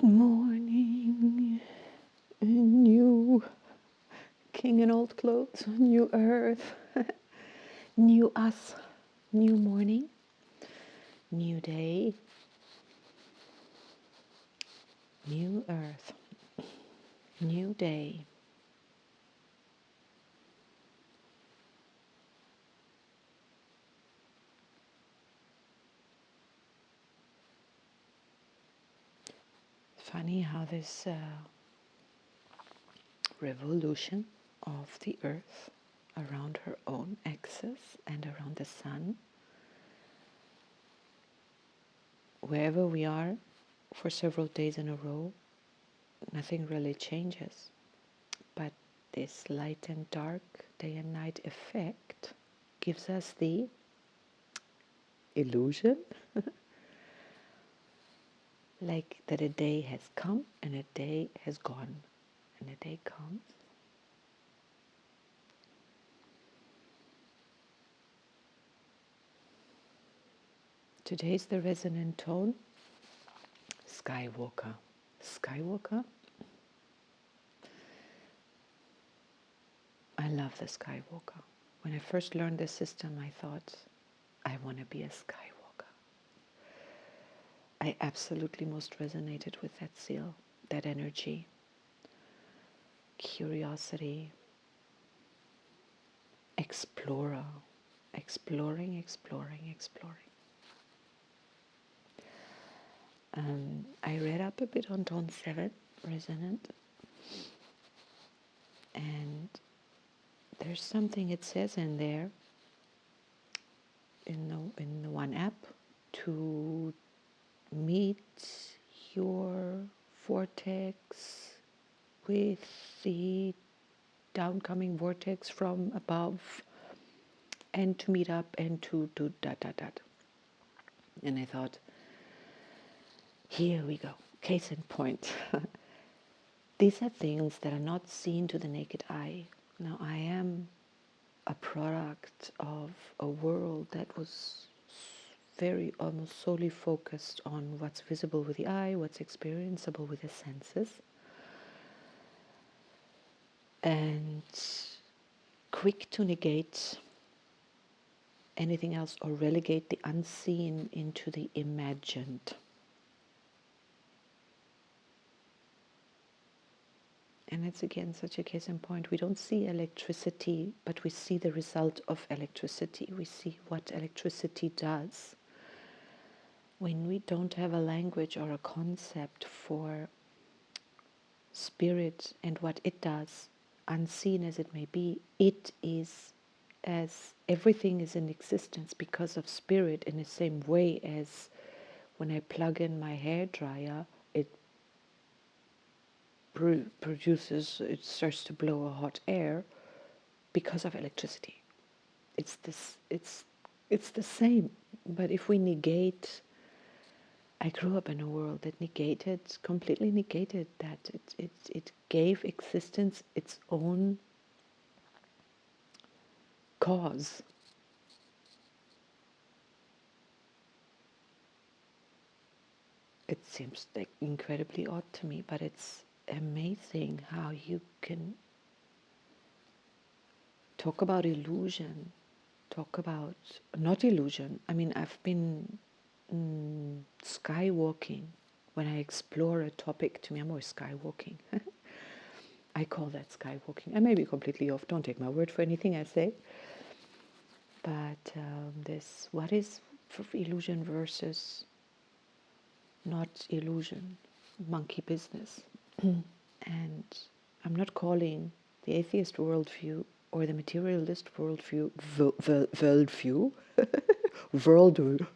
Good morning, new king in old clothes, new earth, new us, new morning, new day, new earth, new day. Funny how this revolution of the earth around her own axis and around the sun, wherever we are for several days in a row, nothing really changes. But this light and dark, day and night effect gives us the illusion like that a day has come and a day has gone, and a day comes. Today's the resonant tone, Skywalker. Skywalker? I love the Skywalker. When I first learned this system, I thought, I want to be a Skywalker. I absolutely most resonated with that seal, that energy, curiosity, explorer, exploring. I read up a bit on Tone 7, Resonant, and there's something it says in there, in the one app, to meet your vortex with the downcoming vortex from above, and to meet up and to do dot. And I thought, here we go, case in point. These are things that are not seen to the naked eye. Now, I am a product of a world that was very almost solely focused on what's visible with the eye, what's experienceable with the senses, and quick to negate anything else or relegate the unseen into the imagined. And it's again such a case in point. We don't see electricity, but we see the result of electricity. We see what electricity does. When we don't have a language or a concept for spirit and what it does, unseen as it may be, it is, as everything is in existence because of spirit, in the same way as when I plug in my hair dryer, it produces, it starts to blow a hot air because of electricity. It's the same. But if we negate, I grew up in a world that completely negated that. It gave existence its own cause. It seems like incredibly odd to me, but it's amazing how you can talk about illusion, talk about, not illusion. I mean, I've been skywalking. When I explore a topic, to me, I'm always skywalking. I call that skywalking. I may be completely off. Don't take my word for anything I say. But what is illusion versus not illusion? Monkey business. And I'm not calling the atheist worldview or the materialist worldview worldview.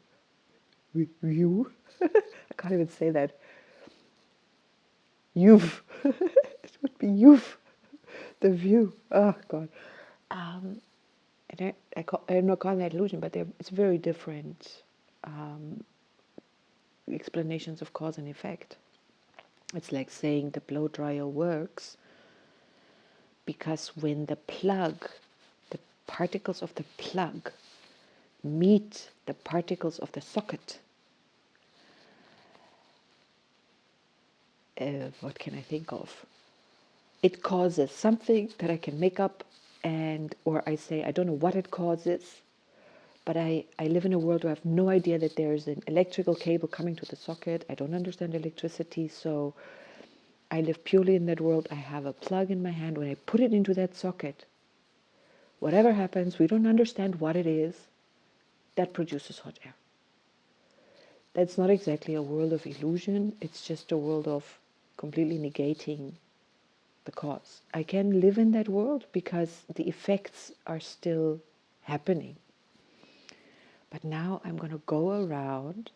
I can't even say that. You've. It would be you've. The view. Oh, God. And I'm not calling that illusion, but it's very different explanations of cause and effect. It's like saying the blow dryer works because when the particles of the plug meet the particles of the socket, what can I think of? It causes something that I can make up, and or I say I don't know what it causes, but I live in a world where I have no idea that there's an electrical cable coming to the socket. I don't understand electricity, so I live purely in that world. I have a plug in my hand. When I put it into that socket, whatever happens, we don't understand what it is, that produces hot air. That's not exactly a world of illusion. It's just a world of completely negating the cause. I can live in that world because the effects are still happening. But now I'm going to go around.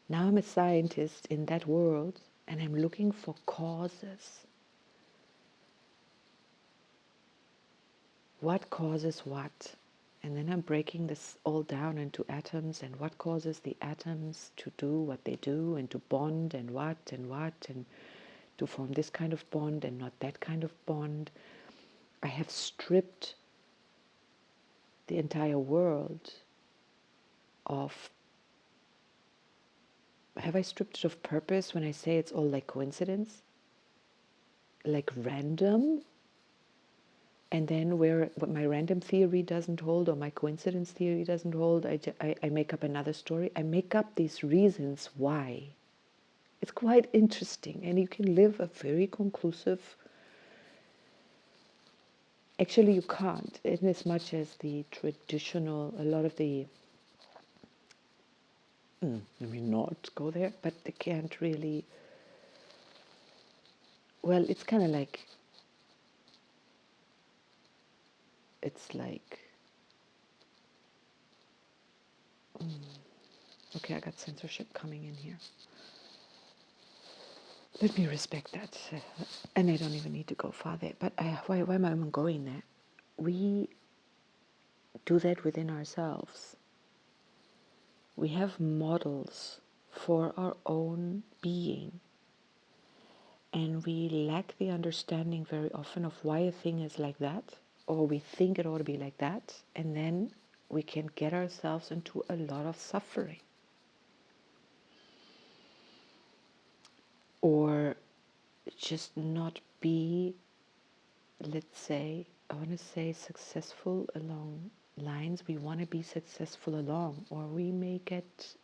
Now I'm a scientist in that world and I'm looking for causes. What causes what? And then I'm breaking this all down into atoms and what causes the atoms to do what they do and to bond and what and to form this kind of bond and not that kind of bond. I have stripped the entire world of, have I stripped it of purpose when I say it's all like coincidence? Like random? And then where my random theory doesn't hold or my coincidence theory doesn't hold, I make up another story. I make up these reasons why. It's quite interesting, and you can live a very conclusive. Actually, you can't, in as much as the traditional, a lot of the, let me not go there, but they can't really, well, it's kind of like, it's like, okay, I got censorship coming in here. Let me respect that. And I don't even need to go far there. But why am I even going there? We do that within ourselves. We have models for our own being. And we lack the understanding very often of why a thing is like that, or we think it ought to be like that. And then we can get ourselves into a lot of suffering. Or just not be, let's say, I want to say successful along lines we want to be successful along, or we may get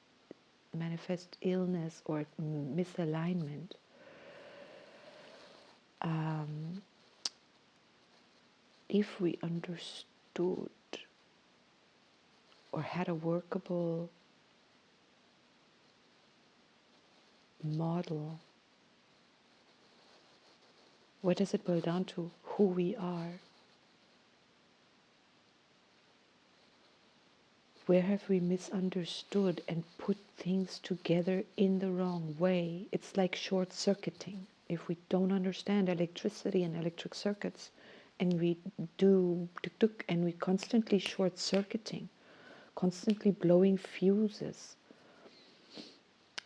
manifest illness or misalignment. If we understood or had a workable model, what does it boil down to? Who we are. Where have we misunderstood and put things together in the wrong way? It's like short-circuiting. If we don't understand electricity and electric circuits, and we do tuk-tuk, and we constantly short-circuiting, constantly blowing fuses.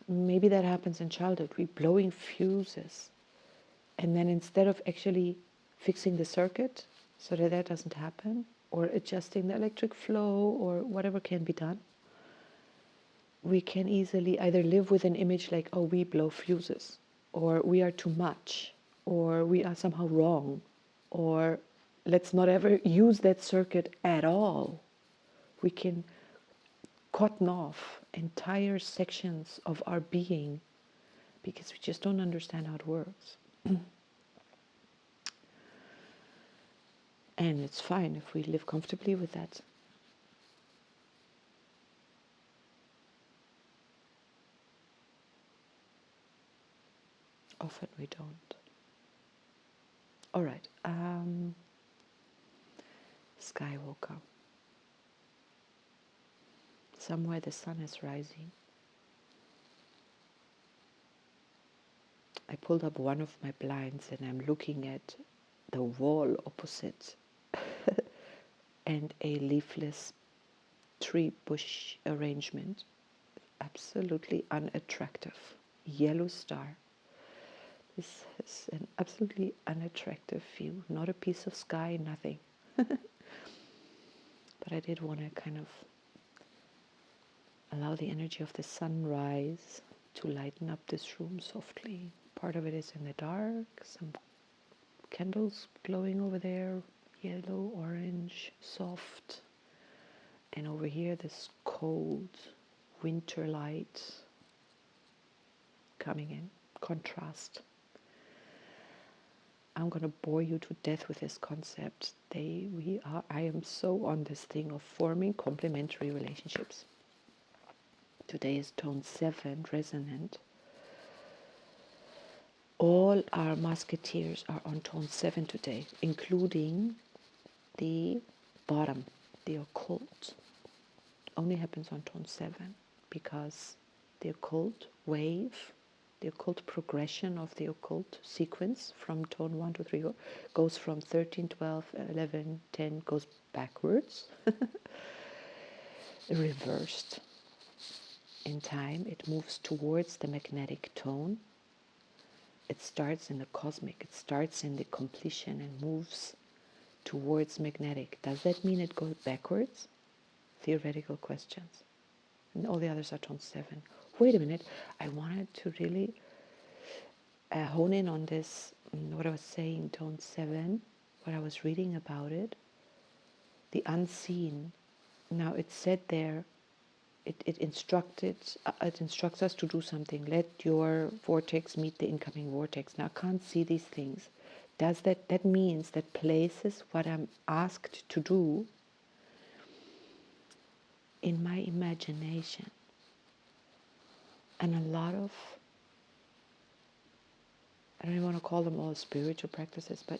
Maybe that happens in childhood. We're blowing fuses. And then instead of actually fixing the circuit so that that doesn't happen, or adjusting the electric flow, or whatever can be done, we can easily either live with an image like, oh, we blow fuses, or we are too much, or we are somehow wrong, or let's not ever use that circuit at all. We can cotton off entire sections of our being because we just don't understand how it works. And it's fine if we live comfortably with that. Often we don't. All right. Skywalker. Somewhere the sun is rising. I pulled up one of my blinds and I'm looking at the wall opposite and a leafless tree bush arrangement. Absolutely unattractive. Yellow star. This is an absolutely unattractive view. Not a piece of sky, nothing. But I did want to kind of allow the energy of the sunrise to lighten up this room softly. Part of it is in the dark, some candles glowing over there, yellow, orange, soft. And over here, this cold winter light coming in, contrast. I'm going to bore you to death with this concept. I am so on this thing of forming complementary relationships. Today is tone 7, resonant. All our musketeers are on tone 7 today, including the bottom, the occult. Only happens on tone 7 because the occult wave, the occult progression of the occult sequence from tone 1 to 3 goes from 13, 12, 11, 10, goes backwards, reversed in time. It moves towards the magnetic tone. It starts in the cosmic, it starts in the completion and moves towards magnetic. Does that mean it goes backwards? Theoretical questions. And all the others are tone 7. Wait a minute, I wanted to really hone in on this, what I was saying, tone 7, what I was reading about it, the unseen. Now it said there, it instructs us to do something. Let your vortex meet the incoming vortex. Now I can't see these things. That means that places what I'm asked to do in my imagination. And a lot of, I don't even want to call them all spiritual practices, but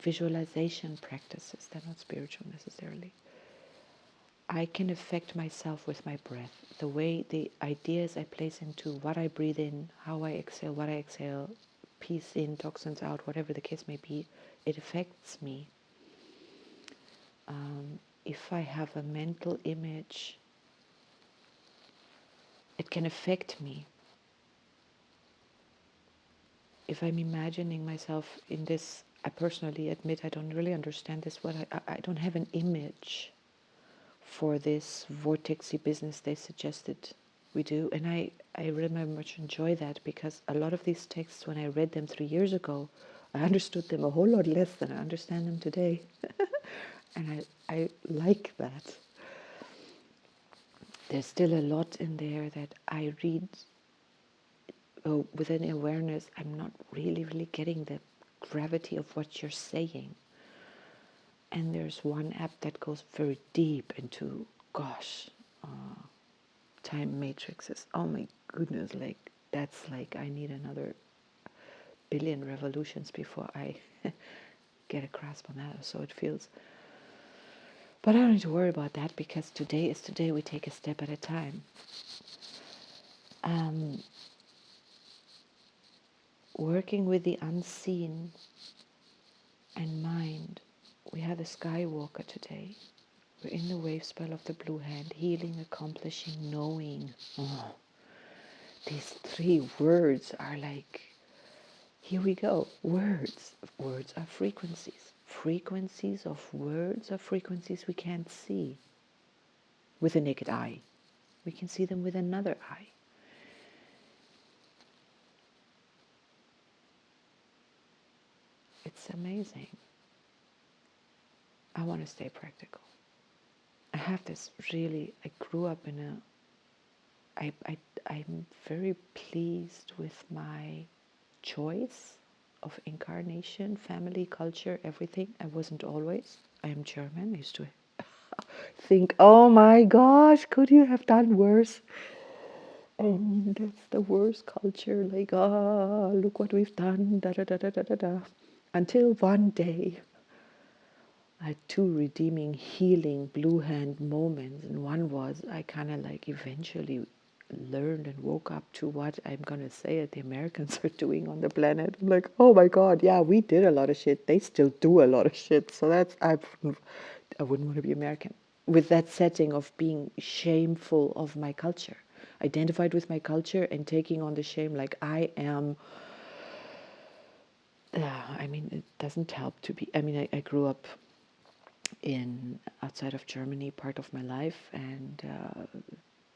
visualization practices. They're not spiritual necessarily. I can affect myself with my breath. The way the ideas I place into what I breathe in, how I exhale, what I exhale, peace in, toxins out, whatever the case may be, it affects me. If I have a mental image, it can affect me. If I'm imagining myself in this, I personally admit I don't really understand this, but I don't have an image for this vortexy business they suggested we do. And I really very much enjoy that, because a lot of these texts, when I read them 3 years ago, I understood them a whole lot less than I understand them today. And I like that. There's still a lot in there that I read with an awareness. I'm not really getting the gravity of what you're saying. And there's one app that goes very deep into, time matrices. Oh my goodness, like that's like I need another billion revolutions before I get a grasp on that. So it feels. But I don't need to worry about that, because today is today. We take a step at a time. Working with the unseen and mind. We have a Skywalker today. We're in the wave spell of the blue hand, healing, accomplishing, knowing. Oh, these 3 words are like, here we go. Words. Words are frequencies. Frequencies of words are frequencies we can't see with the naked eye. We can see them with another eye. It's amazing. I want to stay practical. I have this really, I grew up in I'm very pleased with my choice of incarnation, family, culture, everything. I wasn't always. I am German. I used to think, oh my gosh, could you have done worse? And that's the worst culture. Like, look what we've done. Da da da da da da da. Until one day, I had 2 redeeming, healing blue hand moments, and one was I kind of like eventually learned and woke up to what I'm going to say that the Americans are doing on the planet. I'm like, oh my God, yeah, we did a lot of shit. They still do a lot of shit. So that's, I wouldn't want to be American. With that setting of being shameful of my culture, identified with my culture and taking on the shame like I am. I mean, it doesn't help to be, I mean, I grew up in outside of Germany part of my life, and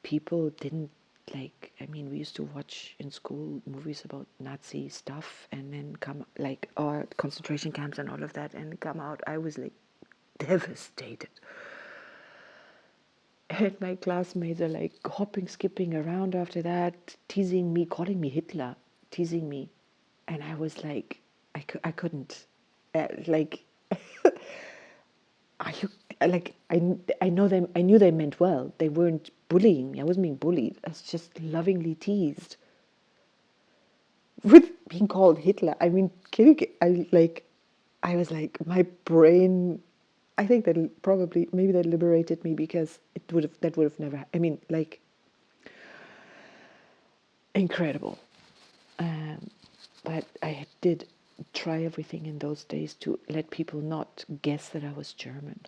people didn't like, I mean, we used to watch in school movies about Nazi stuff and then come, like, or concentration camps and all of that, and come out, I was like devastated. And my classmates are like hopping, skipping around after that, teasing me, calling me Hitler, teasing me. And I was like, I couldn't. Like, are you, like, I know them, I knew they meant well. They weren't bullying me. I wasn't being bullied. I was just lovingly teased. With being called Hitler, I mean, can you get, I was like, my brain, I think that probably, maybe that liberated me, because that would have never, I mean, like, incredible. Um, but I did try everything in those days to let people not guess that I was German.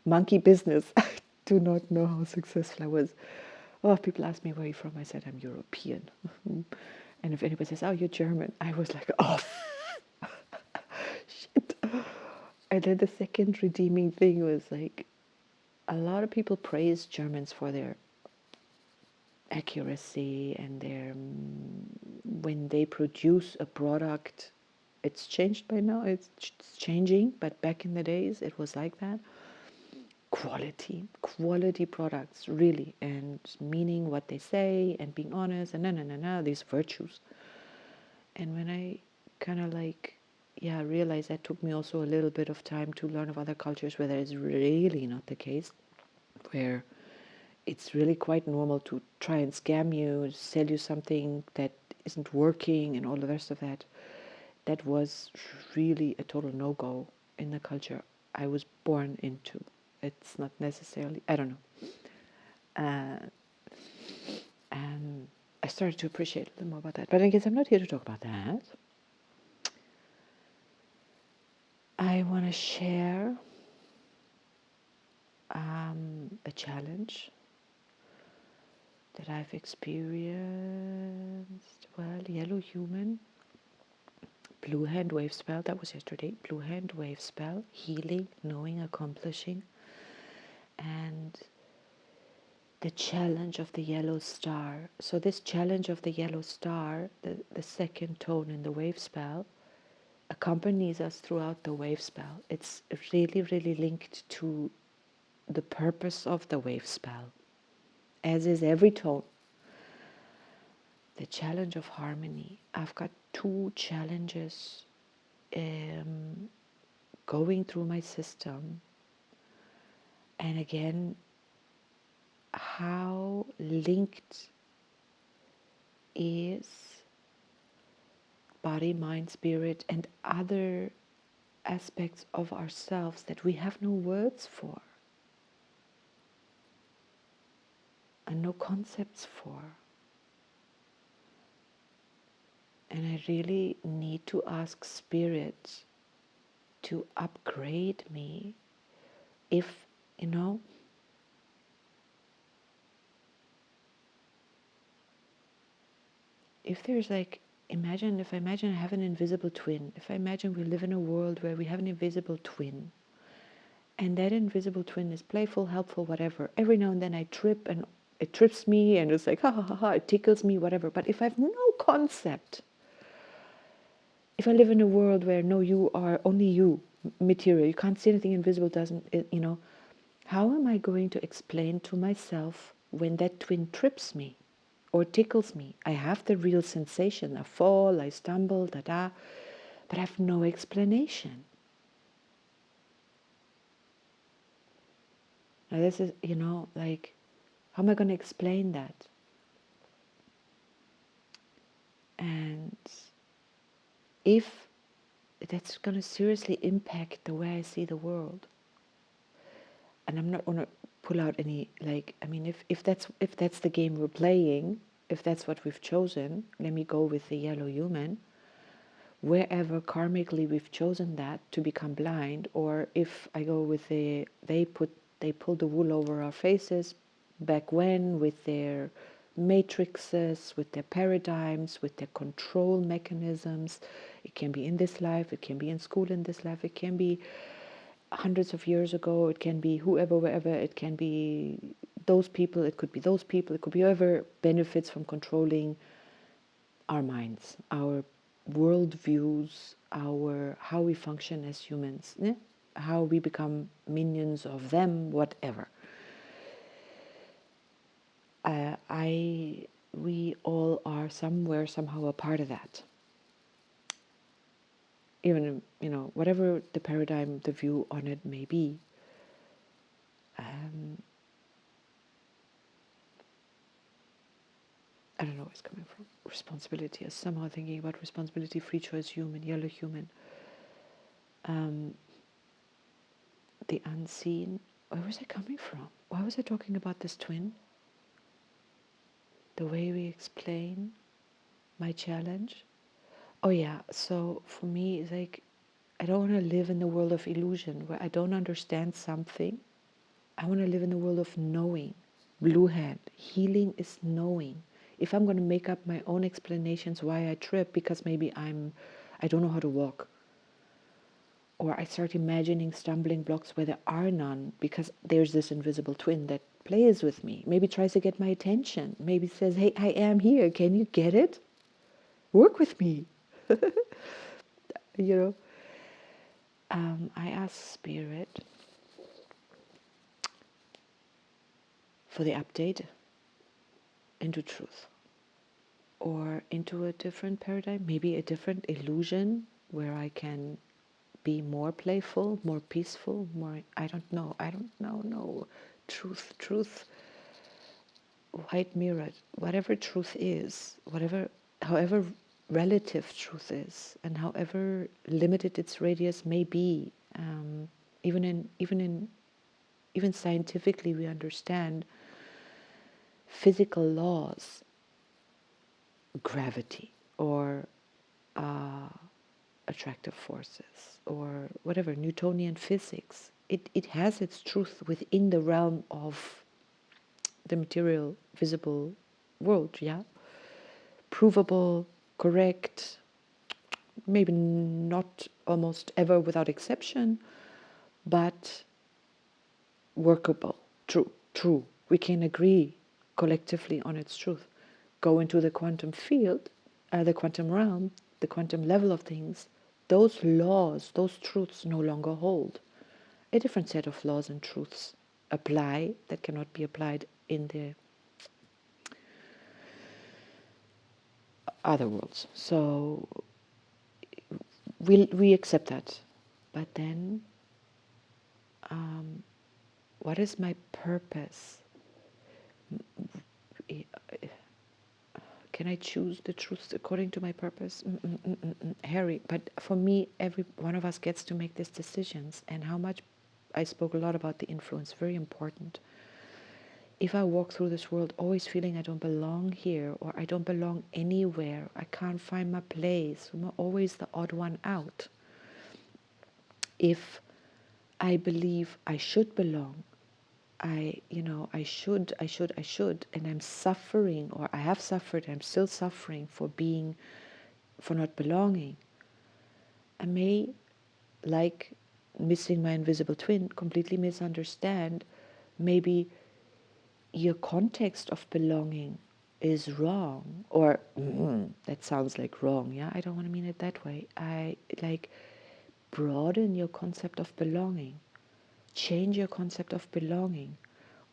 Monkey business. I do not know how successful I was. Oh, if people ask me where you're from, I said I'm European. And if anybody says, oh, you're German, I was like, oh, shit. And then the second redeeming thing was like, a lot of people praise Germans for their accuracy and their, when they produce a product, it's changed by now, it's changing, but back in the days it was like that. Quality products, really, and meaning what they say and being honest and these virtues. And when I kind of like, yeah, realized that, took me also a little bit of time to learn of other cultures where that is really not the case, where it's really quite normal to try and scam you, sell you something that isn't working and all the rest of that. That was really a total no-go in the culture I was born into. It's not necessarily, I don't know. And I started to appreciate a little more about that. But I guess I'm not here to talk about that. I want to share a challenge that I've experienced. Well, yellow human, blue hand wave spell, that was yesterday. Blue hand wave spell, healing, knowing, accomplishing. And the challenge of the yellow star. So this challenge of the yellow star, the second tone in the wave spell, accompanies us throughout the wave spell. It's really, really linked to the purpose of the wave spell, as is every tone. The challenge of harmony. I've got two challenges going through my system. And again, how linked is body, mind, spirit, and other aspects of ourselves that we have no words for and no concepts for. And I really need to ask Spirit to upgrade me. If, you know, if there's like, if I imagine I have an invisible twin, if I imagine we live in a world where we have an invisible twin, and that invisible twin is playful, helpful, whatever. Every now and then I trip and it trips me and it's like, ha ha ha ha, it tickles me, whatever. But if I have no concept, if I live in a world where no, you are only you, material, you can't see anything invisible, doesn't, you know, how am I going to explain to myself when that twin trips me or tickles me? I have the real sensation, I fall, I stumble, but I have no explanation. Now this is, you know, like, how am I going to explain that? And if that's going to seriously impact the way I see the world, and I'm not going to pull out any, like, I mean, if that's the game we're playing, if that's what we've chosen, let me go with the yellow human. Wherever karmically we've chosen that to become blind, or if I go with they pulled the wool over our faces back when, with their matrices, with their paradigms, with their control mechanisms. It can be in this life, it can be in school in this life, it can be hundreds of years ago, it can be whoever, wherever, it can be those people, it could be those people, it could be whoever benefits from controlling our minds, our worldviews, our how we function as humans, how we become minions of them, whatever. We all are somewhere, somehow a part of that. Even, whatever the paradigm, the view on it may be. I don't know where it's coming from. Responsibility is somehow thinking about responsibility, free choice, human, yellow human. The unseen. Where was I coming from? Why was I talking about this twin? The way we explain my challenge. Oh yeah, so for me, it's like, I don't want to live in the world of illusion where I don't understand something. I want to live in the world of knowing. Blue hand. Healing is knowing. If I'm going to make up my own explanations why I trip, because maybe I don't know how to walk, or I start imagining stumbling blocks where there are none because there's this invisible twin that plays with me, maybe tries to get my attention, maybe says, hey, I am here, can you get it? Work with me. you know I ask Spirit for the update into truth, or into a different paradigm, maybe a different illusion where I can be more playful, more peaceful, more, I don't know, no. Truth, white mirror, whatever truth is, however relative truth is, and however limited its radius may be, even scientifically we understand physical laws, gravity, or attractive forces, or whatever, Newtonian physics. It has its truth within the realm of the material, visible world, yeah? Provable, correct, maybe not almost ever without exception, but workable, true. We can agree collectively on its truth. Go into the quantum field, the quantum realm, the quantum level of things, those laws, those truths no longer hold. A different set of laws and truths apply that cannot be applied in the other worlds. So we accept that. But then, what is my purpose? Can I choose the truth according to my purpose? Harry, but for me, every one of us gets to make these decisions. And how much, I spoke a lot about the influence, very important. If I walk through this world always feeling I don't belong here, or I don't belong anywhere, I can't find my place, I'm always the odd one out. If I believe I should belong, I should, and I'm suffering, or I have suffered, I'm still suffering for not belonging. I may, like missing my invisible twin, completely misunderstand. Maybe your context of belonging is wrong, or that sounds like wrong, yeah? I don't want to mean it that way. I like broaden your concept of belonging. Change your concept of belonging.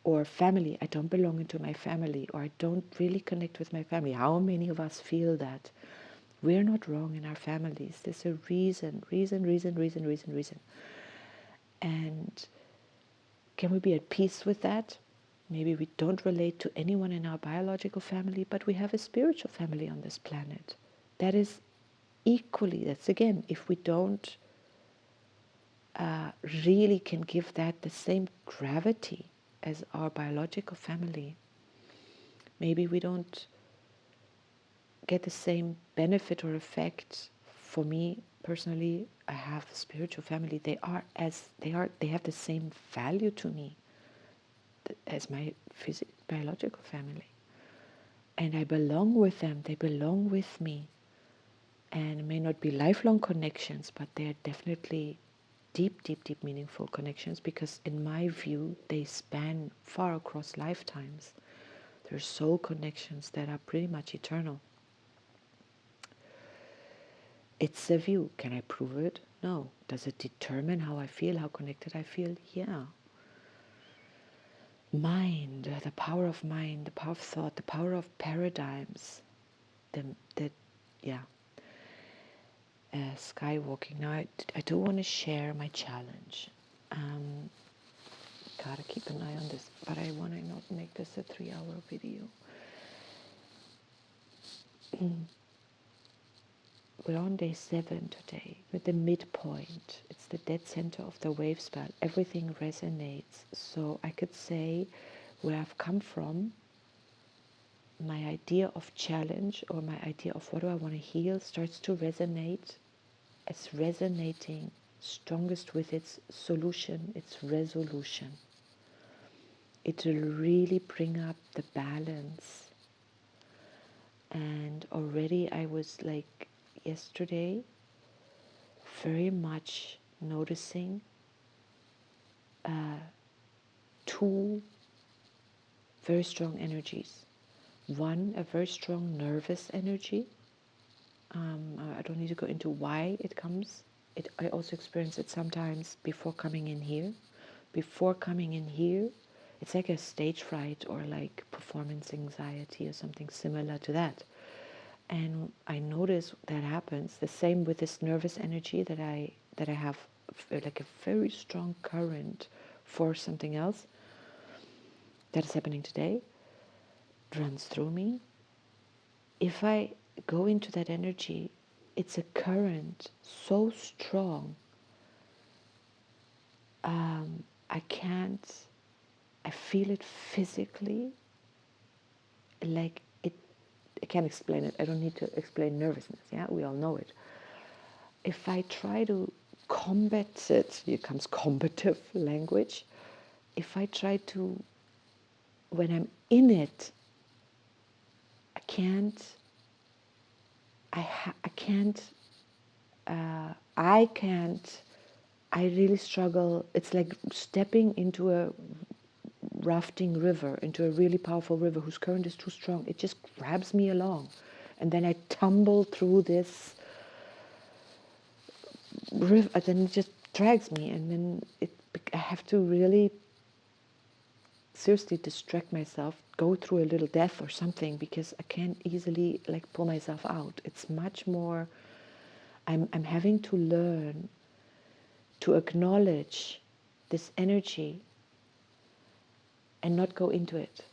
Or family, I don't belong into my family, or I don't really connect with my family. How many of us feel that? We're not wrong in our families. There's a reason. And can we be at peace with that? Maybe we don't relate to anyone in our biological family, but we have a spiritual family on this planet. That is equally, that's again, if we don't really can give that the same gravity as our biological family, maybe we don't get the same benefit or effect. For me personally, I have a spiritual family. They have the same value to me as my biological family, and I belong with them. They belong with me, and it may not be lifelong connections, but they're definitely deep, deep, deep meaningful connections, because in my view, they span far across lifetimes. There's soul connections that are pretty much eternal. It's a view. Can I prove it? No. Does it determine how I feel, how connected I feel? Yeah. Mind, the power of mind, the power of thought, the power of paradigms. The yeah. Skywalking. Now, I do want to share my challenge. Gotta keep an eye on this, but I want to not make this a 3-hour video. We're on day 7 today, with the midpoint. It's the dead center of the wave spell. Everything resonates. So I could say where I've come from, my idea of challenge or my idea of what do I want to heal starts to resonate. It's resonating strongest with its solution, its resolution. It will really bring up the balance. And already I was like yesterday very much noticing two very strong energies. One, a very strong nervous energy. I don't need to go into why it comes. I also experience it sometimes before coming in here. Before coming in here, it's like a stage fright or like performance anxiety or something similar to that. And I notice that happens. The same with this nervous energy that I have, like a very strong current for something else that is happening today, runs through me. If I go into that energy, it's a current so strong. I feel it physically, like it. I can't explain it. I don't need to explain nervousness. Yeah, we all know it. If I try to combat it, here comes combative language. If I try to, when I'm in it, I can't. I can't. I can't. I really struggle. It's like stepping into a rafting river, into a really powerful river whose current is too strong. It just grabs me along. And then I tumble through this river, and then it just drags me. And then I have to really seriously distract myself, go through a little death or something, because I can't easily like pull myself out. It's much more, I'm having to learn to acknowledge this energy and not go into it.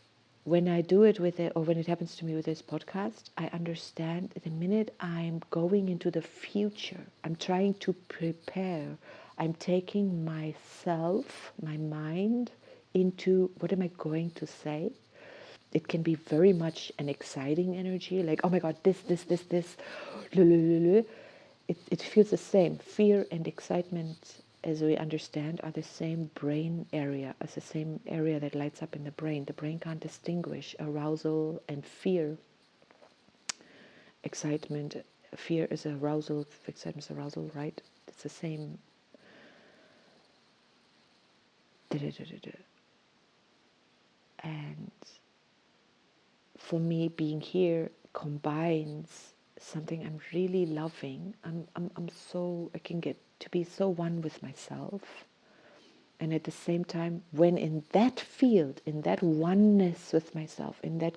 When I do it with it, or when it happens to me with this podcast, I understand the minute I'm going into the future, I'm trying to prepare, I'm taking myself, my mind, into what am I going to say. It can be very much an exciting energy, like, oh my God, this. It feels the same. Fear and excitement, as we understand, are the same brain area, as the same area that lights up in the brain. The brain can't distinguish arousal and fear. Excitement, fear is arousal, excitement is arousal, right? It's the same. And for me, being here combines something I'm really loving. I can get to be so one with myself. And at the same time, when in that field, in that oneness with myself, in that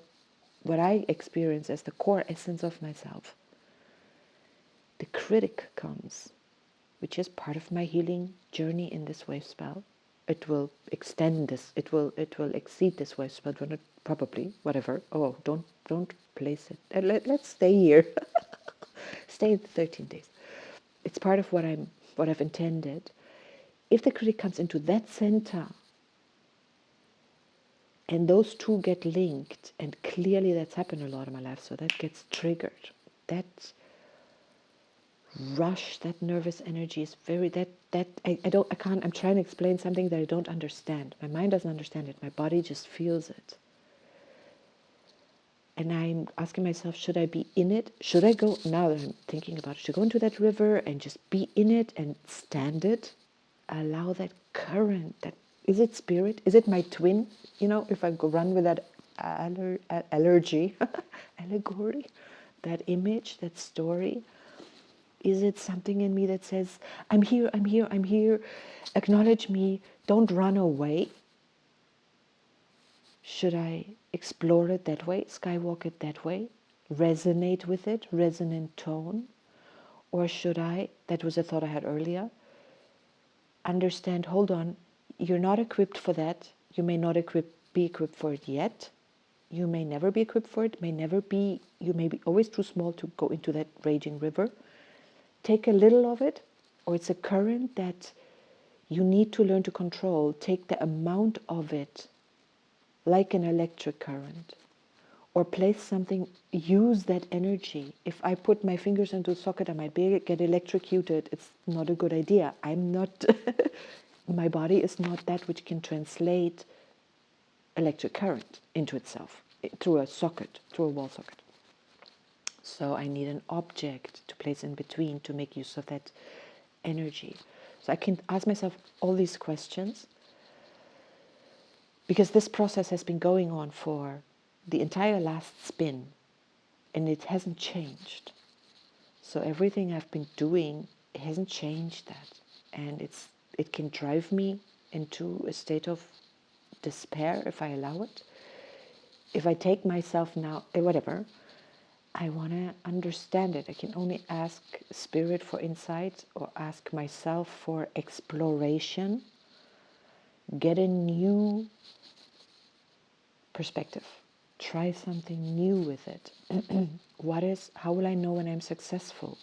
what I experience as the core essence of myself, the critic comes, which is part of my healing journey in this wave spell. It will extend this. It will exceed this wave spell. Probably, whatever. Oh, don't place it. Let's stay here. Stay 13 days. It's part of what I've intended. If the critic comes into that center, and those two get linked, and clearly that's happened a lot in my life, so that gets triggered. That rush, that nervous energy is very, I'm trying to explain something that I don't understand. My mind doesn't understand it. My body just feels it. And I'm asking myself, should I be in it? Should I go, now that I'm thinking about it, should I go into that river and just be in it and stand it? allow that current, that, is it spirit? Is it my twin? You know, if I go run with that allergy, allegory, that image, that story, is it something in me that says, I'm here, I'm here, I'm here, acknowledge me, don't run away? Should I explore it that way, skywalk it that way, resonate with it, resonant tone? Or should I, that was a thought I had earlier, understand, hold on, you're not equipped for that. You may not be equipped for it yet. You may never be equipped for it, you may be always too small to go into that raging river. Take a little of it, or it's a current that you need to learn to control. Take the amount of it, like an electric current, or place something, use that energy. If I put my fingers into a socket, I might get electrocuted. It's not a good idea. I'm not, my body is not that which can translate electric current into itself, through a socket, through a wall socket. So I need an object to place in between to make use of that energy. So I can ask myself all these questions, because this process has been going on for the entire last spin, and it hasn't changed. So everything I've been doing, it hasn't changed that. And it can drive me into a state of despair if I allow it. If I take myself now, whatever, I want to understand it. I can only ask Spirit for insight, or ask myself for exploration, get a new perspective, try something new with it. How will I know when I'm successful?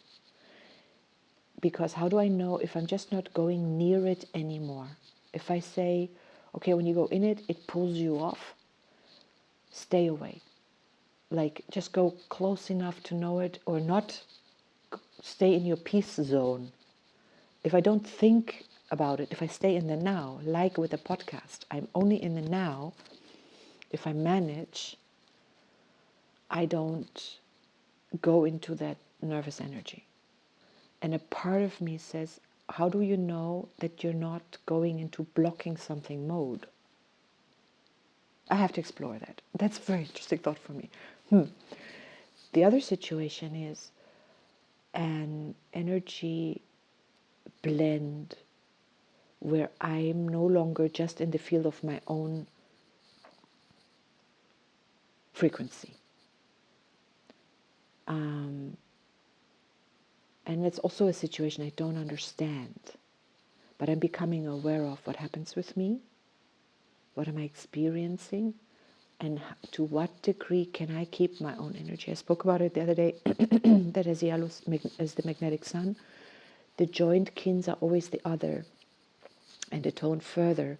Because how do I know if I'm just not going near it anymore? If I say, okay, when you go in it, it pulls you off, stay away. Like, just go close enough to know it, or not stay in your peace zone. If I don't think about it, if I stay in the now, like with the podcast, I'm only in the now. If I manage, I don't go into that nervous energy. And a part of me says, how do you know that you're not going into blocking something mode? I have to explore that. That's a very interesting thought for me. The other situation is an energy blend where I'm no longer just in the field of my own frequency. And it's also a situation I don't understand, but I'm becoming aware of what happens with me, what am I experiencing, and to what degree can I keep my own energy. I spoke about it the other day, that as the magnetic sun, the joint kins are always the other, and a tone further.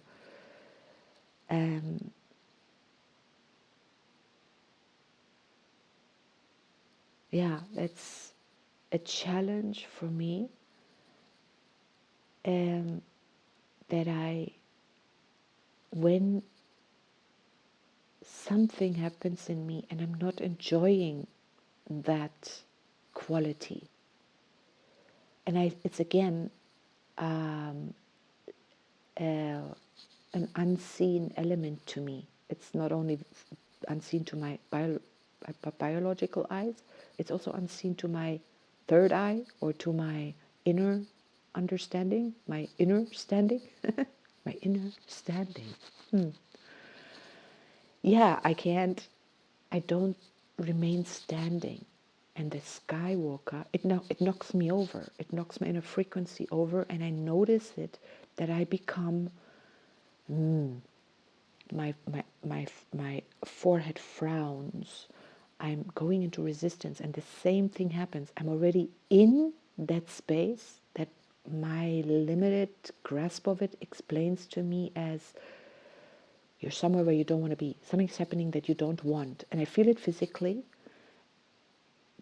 Yeah, that's a challenge for me, that when something happens in me and I'm not enjoying that quality, and it's again an unseen element to me. It's not only unseen to my biological eyes, it's also unseen to my third eye, or to my inner understanding, my inner standing, my inner standing. Yeah, I don't remain standing. And the Skywalker, it knocks me over. It knocks my inner frequency over, and I notice it, that I become, my forehead frowns. I'm going into resistance, and the same thing happens. I'm already in that space that my limited grasp of it explains to me as, you're somewhere where you don't want to be. Something's happening that you don't want. And I feel it physically.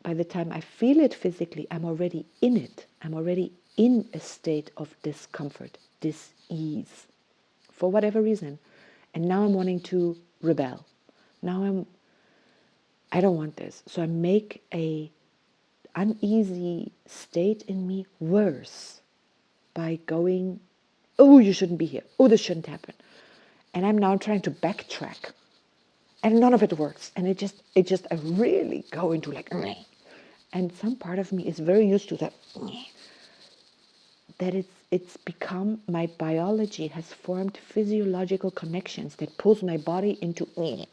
By the time I feel it physically, I'm already in it. I'm already in a state of discomfort, dis-ease, for whatever reason. And now I'm wanting to rebel. I don't want this. So I make a uneasy state in me worse by going oh, you shouldn't be here. Oh, this shouldn't happen. And I'm now trying to backtrack, and none of it works. And I really go into like, meh. And some part of me is very used to that, meh, that it's become, my biology has formed physiological connections that pulls my body into, meh.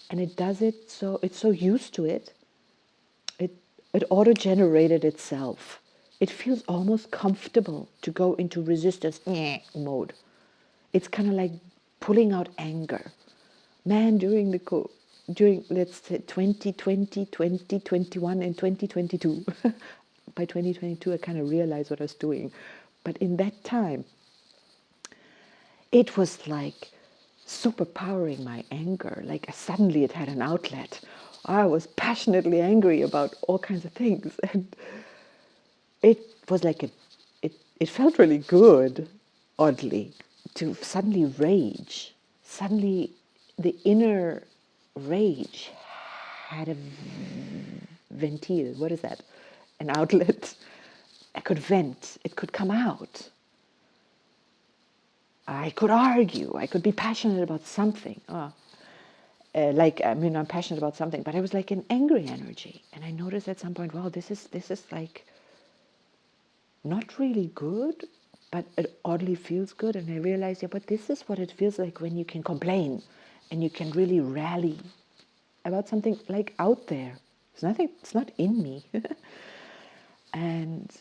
And it does it, so it's so used to it, it auto-generated itself. It feels almost comfortable to go into resistance mode. It's kind of like pulling out anger. Man, during let's say 2020, 2021, and 2022, by 2022 I kind of realized what I was doing. But in that time, it was like superpowering my anger. Like suddenly it had an outlet. I was passionately angry about all kinds of things. And it was like it felt really good, oddly, to suddenly rage. Suddenly the inner rage had a ventil. What is that? An outlet. I could vent. It could come out. I could argue. I could be passionate about something. I'm passionate about something, but I was like an angry energy. And I noticed at some point, wow, this is like not really good, but it oddly feels good. And I realized, yeah, but this is what it feels like when you can complain and you can really rally about something like out there. It's not in me. And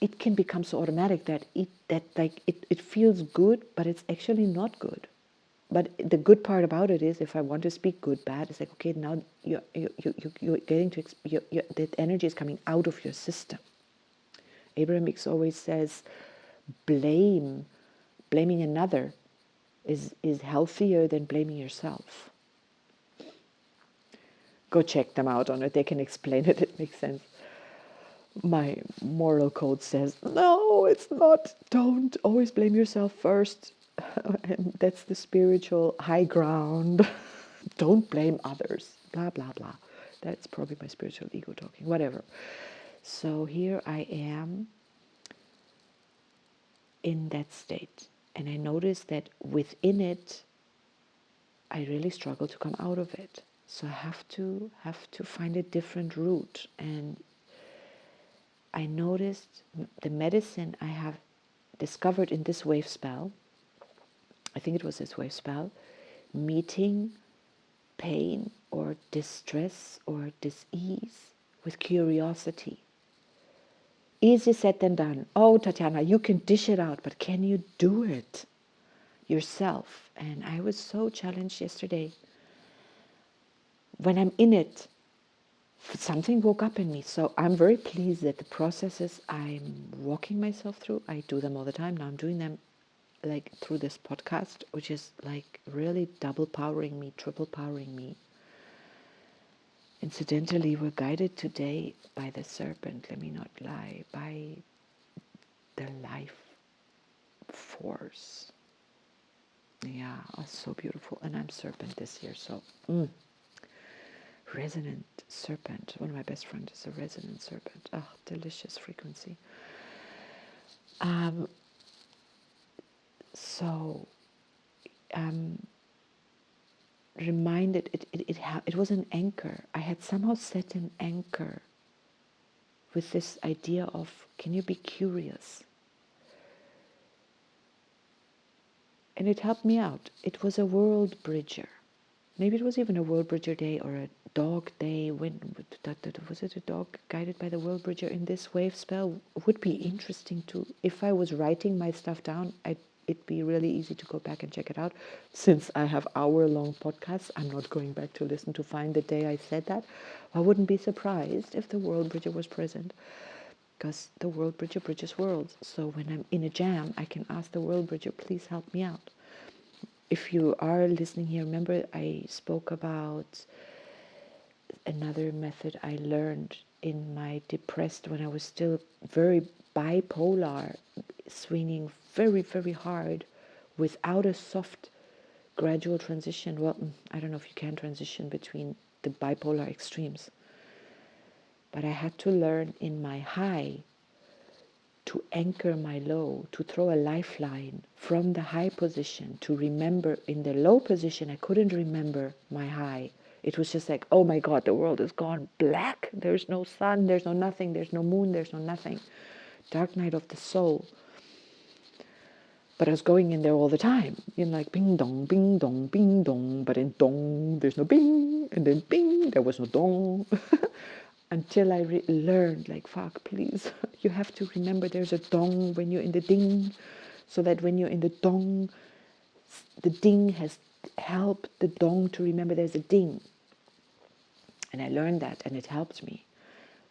it can become so automatic that it feels good, but it's actually not good. But the good part about it is, if I want to speak good, bad, it's like, okay, now you're getting to, that energy is coming out of your system. Abraham Hicks always says, blaming another is healthier than blaming yourself. Go check them out on it. They can explain it. It makes sense. My moral code says, no, it's not. Don't always blame yourself first. And that's the spiritual high ground. Don't blame others. Blah, blah, blah. That's probably my spiritual ego talking. Whatever. So here I am in that state. And I notice that within it, I really struggle to come out of it. So I have to find a different route. And I noticed the medicine I have discovered in this wave spell, I think it was this wave spell, meeting pain or distress or dis-ease with curiosity. Easier said than done. Oh, Tatiana, you can dish it out, but can you do it yourself? And I was so challenged yesterday. When I'm in it, something woke up in me. So I'm very pleased that the processes I'm walking myself through, I do them all the time. Now I'm doing them like through this podcast, which is like really double powering me, triple powering me. Incidentally, we're guided today by the serpent, let me not lie, by the life force. Yeah, it's so beautiful. And I'm serpent this year, so resonant serpent. One of my best friends is a resonant serpent. Oh, delicious frequency. So reminded it was an anchor. I had somehow set an anchor with this idea of, can you be curious? And it helped me out. It was a world bridger. Maybe it was even a world bridger day or a dog day. Was it a dog guided by the world bridger in this wave spell? It would be interesting to, if I was writing my stuff down, it'd be really easy to go back and check it out. Since I have hour-long podcasts, I'm not going back to listen to find the day I said that. I wouldn't be surprised if the world bridger was present, because the world bridger bridges worlds. So when I'm in a jam, I can ask the world bridger, please help me out. If you are listening here, remember I spoke about another method I learned in my depressed, when I was still very bipolar, swinging very, very hard without a soft gradual transition. Well, I don't know if you can transition between the bipolar extremes, but I had to learn in my high to anchor my low, to throw a lifeline from the high position, to remember in the low position, I couldn't remember my high. It was just like, oh my God, the world is gone black. There's no sun, there's no nothing, there's no moon, there's no nothing. Dark night of the soul. But I was going in there all the time, like bing dong, bing dong, bing dong. But in dong, there's no bing, and then bing, there was no dong. Until I learned, like, fuck, please, you have to remember there's a dong when you're in the ding, so that when you're in the dong, the ding has helped the dong to remember there's a ding. And I learned that, and it helped me.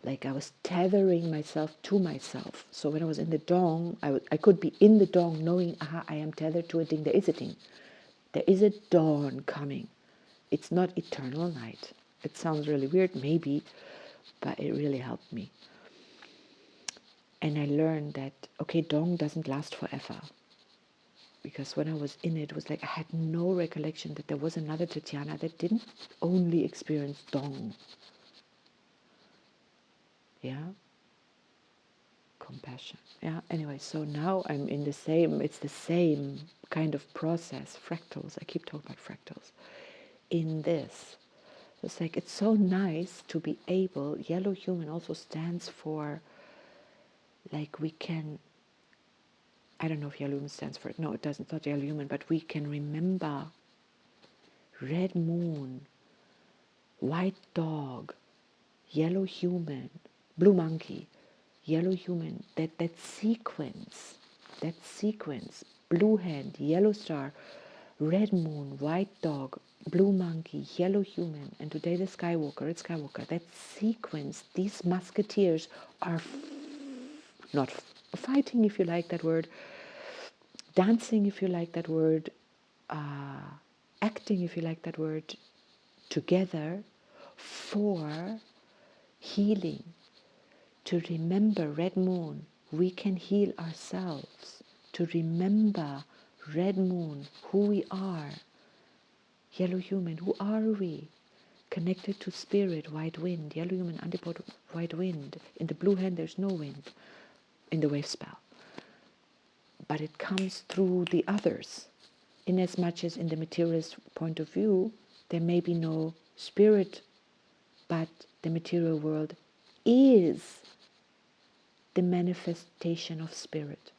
Like I was tethering myself to myself. So when I was in the dong, I could be in the dong knowing, aha, I am tethered to a ding. There is a ding. There is a dawn coming. It's not eternal night. It sounds really weird, maybe, but it really helped me. And I learned that, okay, dong doesn't last forever. Because when I was in it, it was like I had no recollection that there was another Tatiana that didn't only experience dong. Yeah? Compassion. Yeah, anyway, so now I'm in it's the same kind of process, fractals. I keep talking about fractals. In this, it's like it's so nice to be able, yellow human also stands for, like, we can, I don't know if yellow human stands for it. No, it doesn't. It's not yellow human, but we can remember red moon, white dog, yellow human, blue monkey, yellow human, that sequence, blue hand, yellow star, red moon, white dog, blue monkey, yellow human, and today the Skywalker, it's Skywalker, that sequence, these musketeers are not fighting, if you like that word, dancing, if you like that word, acting, if you like that word, together for healing. To remember red moon, we can heal ourselves. To remember red moon, who we are. Yellow human, who are we? Connected to spirit, white wind. Yellow human, antipode, white wind. In the blue hand, there's no wind in the wave spell. But it comes through the others. In as much as in the materialist point of view, there may be no spirit, but the material world is the manifestation of spirit,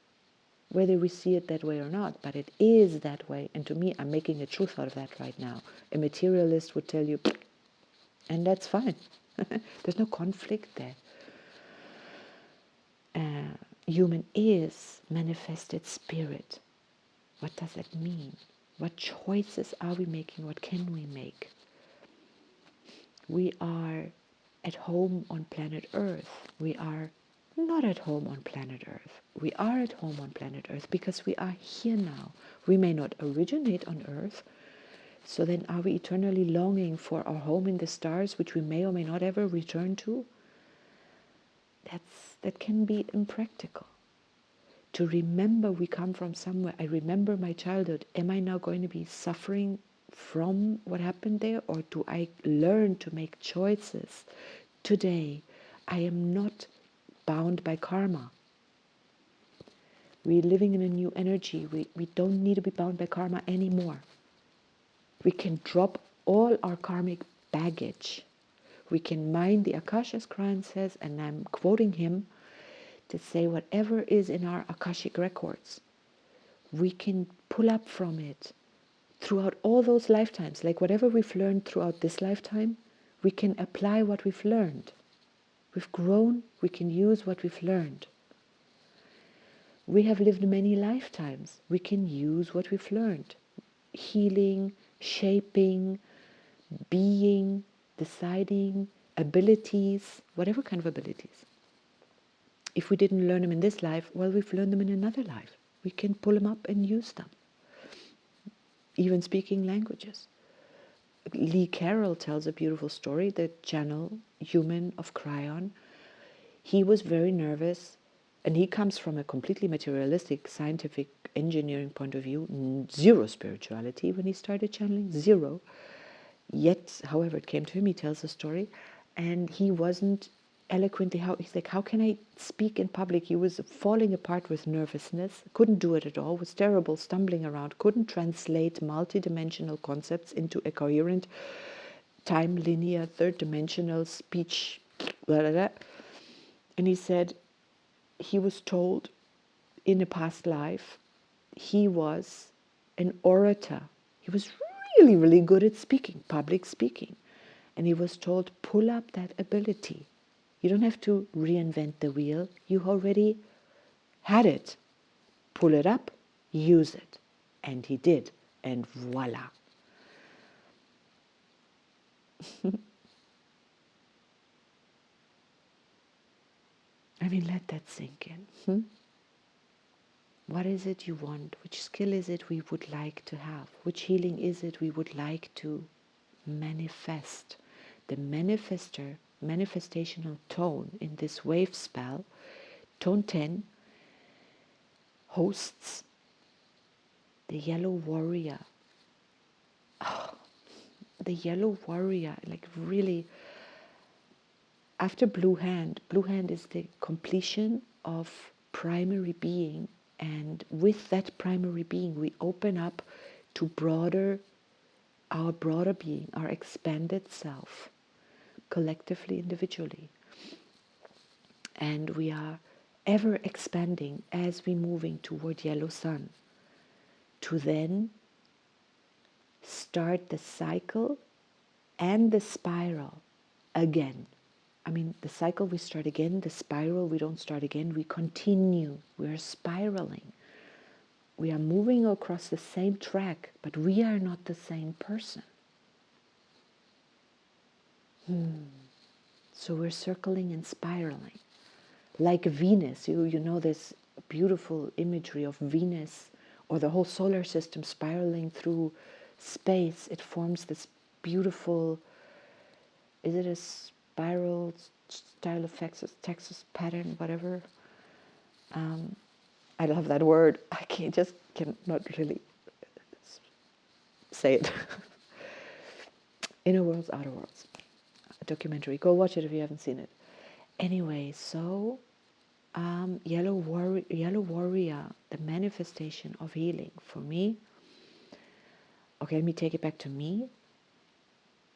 whether we see it that way or not, but it is that way. And to me, I'm making a truth out of that right now. A materialist would tell you, and that's fine. There's no conflict there. Human is manifested spirit. What does that mean? What choices are we making? What can we make? We are at home on planet Earth. We are not at home on planet Earth. We are at home on planet Earth because we are here now. We may not originate on Earth, so then are we eternally longing for our home in the stars, which we may or may not ever return to? That can be impractical. To remember we come from somewhere. I remember my childhood. Am I now going to be suffering from what happened there, or do I learn to make choices today? I am not bound by karma. We're living in a new energy. We don't need to be bound by karma anymore. We can drop all our karmic baggage. We can mind the Akasha, as Kryan says, and I'm quoting him, to say whatever is in our Akashic records, we can pull up from it throughout all those lifetimes. Like whatever we've learned throughout this lifetime, we can apply what we've learned. We've grown, we can use what we've learned. We have lived many lifetimes. We can use what we've learned. Healing, shaping, being, deciding, abilities, whatever kind of abilities. If we didn't learn them in this life, well, we've learned them in another life. We can pull them up and use them. Even speaking languages. Lee Carroll tells a beautiful story, the channel human of Kryon. He was very nervous, and he comes from a completely materialistic, scientific, engineering point of view, zero spirituality when he started channeling, zero. Yet, however, it came to him, he tells the story, and he wasn't eloquently. How he's like, how can I speak in public? He was falling apart with nervousness, couldn't do it at all, was terrible, stumbling around, couldn't translate multidimensional concepts into a coherent, time linear, third dimensional speech. Blah, blah, blah. And he said he was told in a past life he was an orator. He was really, really good at speaking, public speaking. And he was told, pull up that ability. You don't have to reinvent the wheel. You already had it. Pull it up, use it. And he did. And voila. I mean, let that sink in. What is it you want? Which skill is it we would like to have? Which healing is it we would like to manifest? The manifestational tone in this wave spell, tone 10, hosts the yellow warrior. Oh, the yellow warrior, like really, after blue hand is the completion of primary being, and with that primary being we open up to our broader being, our expanded self, collectively, individually. And we are ever expanding as we moving toward yellow sun, to then start the cycle and the spiral again. I mean, the cycle we start again, the spiral we don't start again, we continue, we are spiraling. We are moving across the same track, but we are not the same person. So we're circling and spiraling. Like Venus, you know this beautiful imagery of Venus or the whole solar system spiraling through space. It forms this beautiful, is it a spiral style of Texas pattern, whatever? I love that word. I cannot really say it. Inner Worlds, Outer Worlds. A documentary. Go watch it if you haven't seen it. Anyway, so Yellow Warrior, the manifestation of healing for me. Okay, let me take it back to me.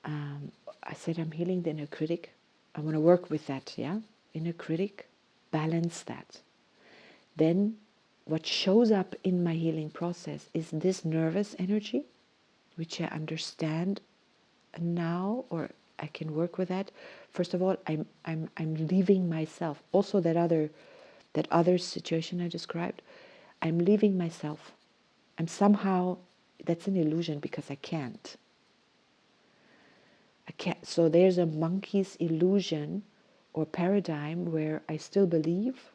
I said I'm healing the inner critic. I want to work with that, yeah? Inner critic, balance that. Then what shows up in my healing process is this nervous energy, which I understand now, or I can work with that. First of all, I'm leaving myself. Also that other situation I described, I'm leaving myself. I'm somehow, that's an illusion because I can't. So there's a monkey's illusion or paradigm where I still believe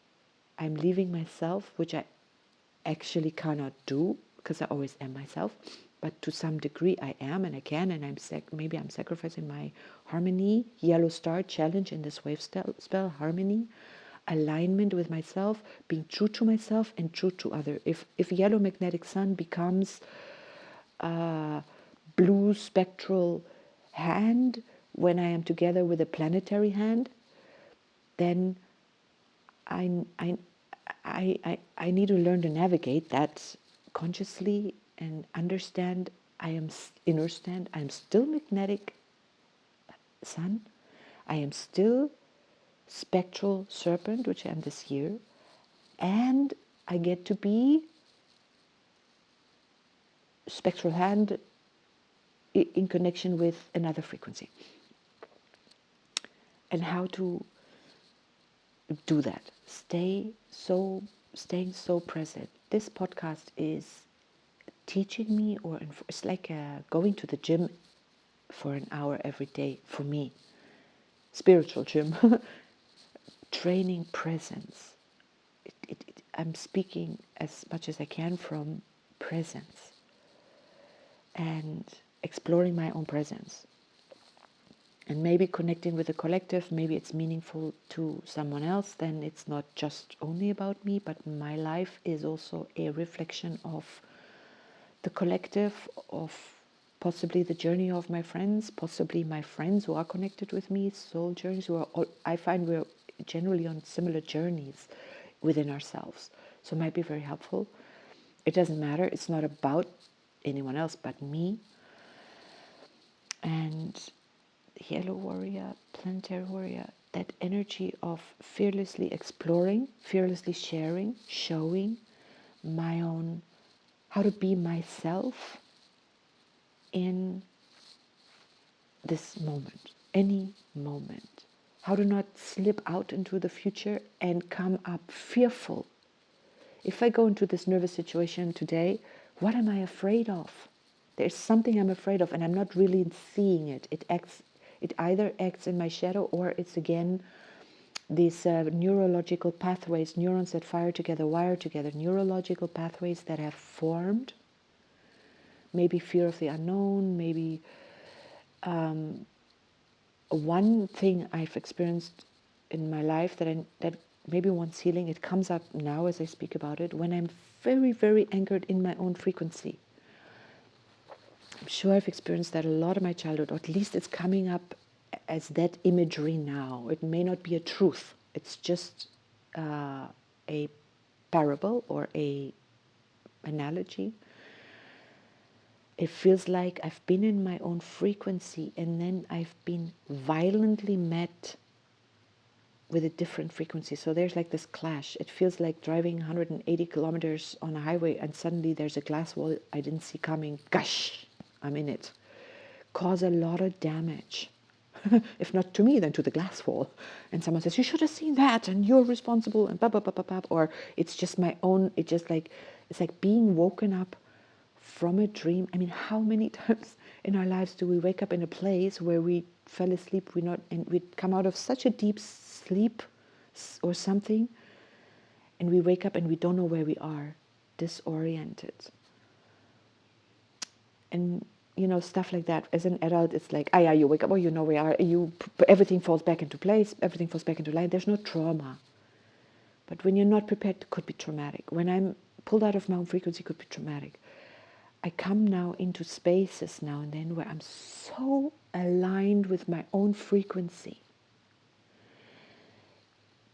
I'm leaving myself, which I actually cannot do because I always am myself. But to some degree I am and I can, and maybe I'm sacrificing my harmony, yellow star challenge in this wave spell, harmony, alignment with myself, being true to myself and true to other. If yellow magnetic sun becomes blue spectral hand when I am together with a planetary hand, then I need to learn to navigate that consciously and understand I'm still magnetic sun, I am still spectral serpent, which I am this year, and I get to be spectral hand in connection with another frequency. And how to do that, staying so present. This podcast is teaching me, or it's like going to the gym for an hour every day for me, spiritual gym. Training presence. I'm speaking as much as I can from presence and exploring my own presence. And maybe connecting with the collective, maybe it's meaningful to someone else, then it's not just only about me, but my life is also a reflection of the collective, of possibly the journey of my friends, possibly my friends who are connected with me, soul journeys, who are all, I find we're generally on similar journeys within ourselves. So it might be very helpful. It doesn't matter. It's not about anyone else but me. And Yellow Warrior, Planetary Warrior, that energy of fearlessly exploring, fearlessly sharing, showing my own, how to be myself in this moment, any moment. How to not slip out into the future and come up fearful. If I go into this nervous situation today, what am I afraid of? There's something I'm afraid of and I'm not really seeing it. It either acts in my shadow or it's again these neurological pathways, neurons that fire together, wire together, neurological pathways that have formed. Maybe fear of the unknown, maybe one thing I've experienced in my life that maybe wants healing, it comes up now as I speak about it, when I'm very, very anchored in my own frequency. I'm sure I've experienced that a lot in my childhood, or at least it's coming up as that imagery now. It may not be a truth. It's just a parable or a analogy. It feels like I've been in my own frequency and then I've been violently met with a different frequency. So there's like this clash. It feels like driving 180 kilometers on a highway and suddenly there's a glass wall I didn't see coming. Gosh, I'm in it. Cause a lot of damage. If not to me, then to the glass wall. And someone says, you should have seen that and you're responsible and blah, blah, blah, blah, blah. Or it's just my own, it's like being woken up from a dream. I mean, how many times in our lives do we wake up in a place where we fell asleep, and we come out of such a deep sleep or something, and we wake up and we don't know where we are, disoriented. And stuff like that. As an adult, it's like, yeah, you wake up, you know where you are, everything falls back into place, everything falls back into line. There's no trauma. But when you're not prepared, it could be traumatic. When I'm pulled out of my own frequency, it could be traumatic. I come now into spaces now and then where I'm so aligned with my own frequency.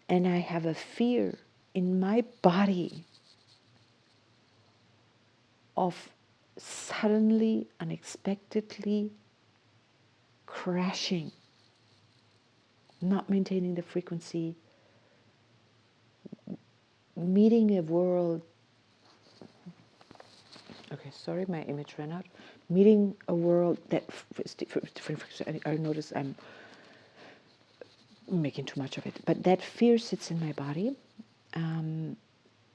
And I have a fear in my body of suddenly, unexpectedly crashing, not maintaining the frequency, meeting a world. Okay, sorry, my image ran out. Meeting a world that, I notice I'm making too much of it, but that fear sits in my body and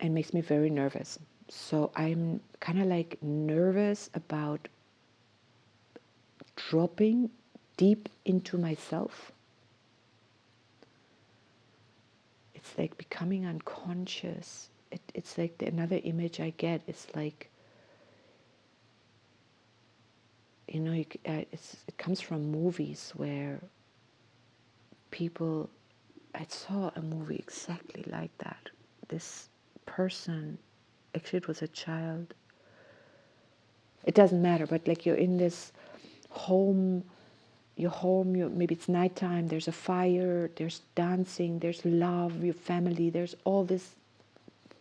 makes me very nervous. So I'm kind of like nervous about dropping deep into myself. It's like becoming unconscious. It's like another image I get. It's like, it comes from movies where people, I saw a movie exactly like that. This person, actually it was a child. It doesn't matter, but like you're in this home, maybe it's nighttime, there's a fire, there's dancing, there's love, your family, there's all this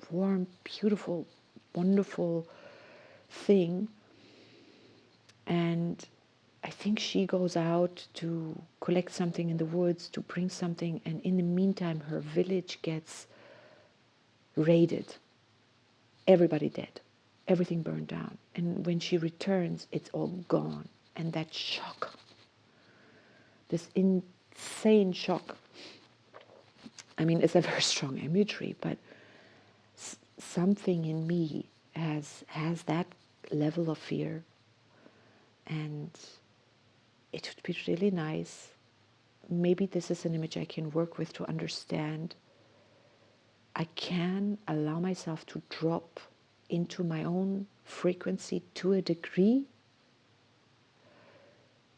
warm, beautiful, wonderful thing. And I think she goes out to collect something in the woods, to bring something, and in the meantime her village gets raided. Everybody dead. Everything burned down. And when she returns, it's all gone. And that shock, this insane shock. I mean, it's a very strong imagery, but something in me has that level of fear. And it would be really nice. Maybe this is an image I can work with to understand. I can allow myself to drop into my own frequency to a degree.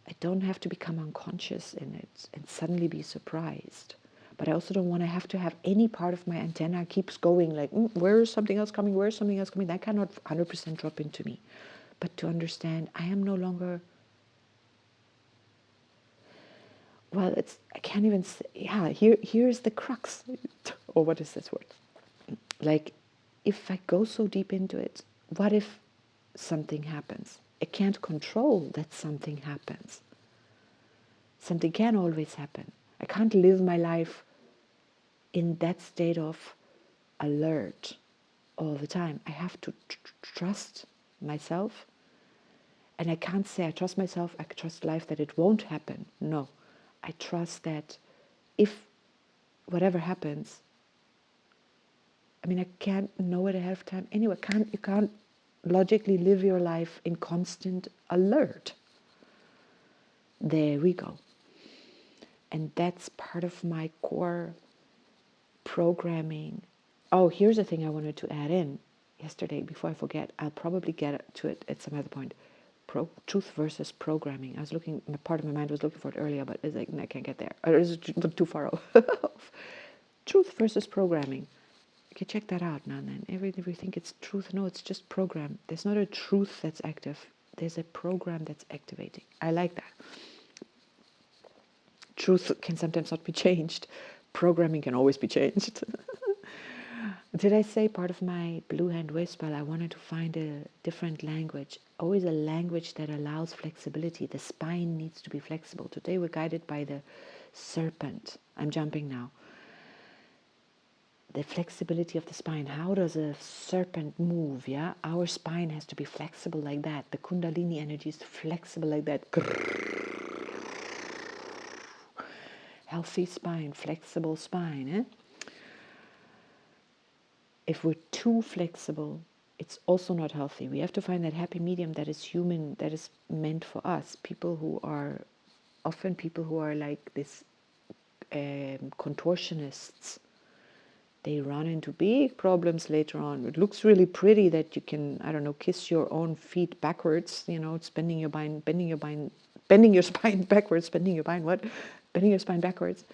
I don't have to become unconscious in it and suddenly be surprised. But I also don't want to have any part of my antenna keeps going like, where is something else coming? Where is something else coming? That cannot 100% drop into me. but to understand I am no longer, well, it's, I can't even say, yeah, here's the crux. Or what is this word? Like, if I go so deep into it, what if something happens? I can't control that something happens. Something can always happen. I can't live my life in that state of alert all the time. I have to trust myself. And I can't say I trust myself, I trust life that it won't happen. No, I trust that if whatever happens, I mean, I can't know it ahead of time. Anyway, you can't logically live your life in constant alert. There we go. And that's part of my core programming. Oh, here's a thing I wanted to add in yesterday before I forget. I'll probably get to it at some other point. Truth versus programming. I was looking, part of my mind was looking for it earlier, but it's like, I can't get there. Or is it too far off? Truth versus programming. You can check that out now and then. Every we think it's truth, no, it's just program. There's not a truth that's active. There's a program that's activating. I like that. Truth can sometimes not be changed. Programming can always be changed. Did I say part of my Blue Hand Wave spell, I wanted to find a different language, always a language that allows flexibility. The spine needs to be flexible. Today we're guided by the serpent. I'm jumping now. The flexibility of the spine. How does a serpent move? Yeah, our spine has to be flexible like that. The Kundalini energy is flexible like that. Healthy spine, flexible spine. Eh? If we're too flexible, it's also not healthy. We have to find that happy medium that is human, that is meant for us. People who are like this contortionists, they run into big problems later on. It looks really pretty that you can, I don't know, kiss your own feet backwards, it's bending your spine backwards, bending your spine backwards.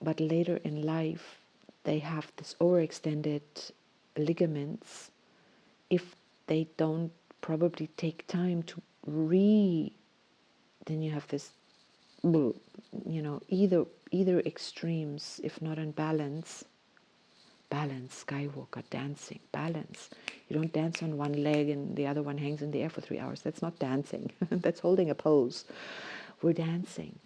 But later in life, they have this overextended ligaments. If they don't probably take time to then you have this, either extremes, if not in balance. Balance, Skywalker, dancing, balance. You don't dance on one leg and the other one hangs in the air for 3 hours. That's not dancing. That's holding a pose. We're dancing,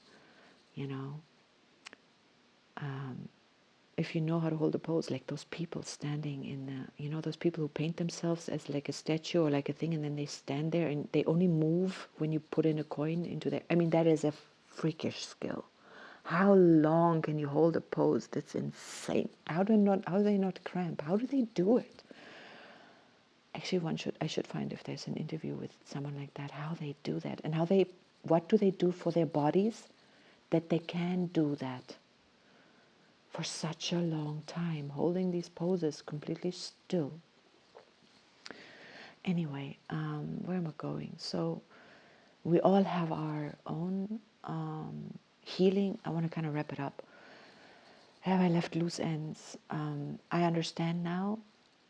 if you know how to hold a pose, like those people standing in the, those people who paint themselves as like a statue or like a thing, and then they stand there and they only move when you put in a coin into there. I mean, that is a freakish skill. How long can you hold a pose? That's insane. How do they not cramp? How do they do it? Actually, I should find if there's an interview with someone like that, how they do that, and what do they do for their bodies that they can do that for such a long time, holding these poses completely still. Anyway, where am I going? So we all have our own healing. I want to kind of wrap it up. Have I left loose ends? I understand now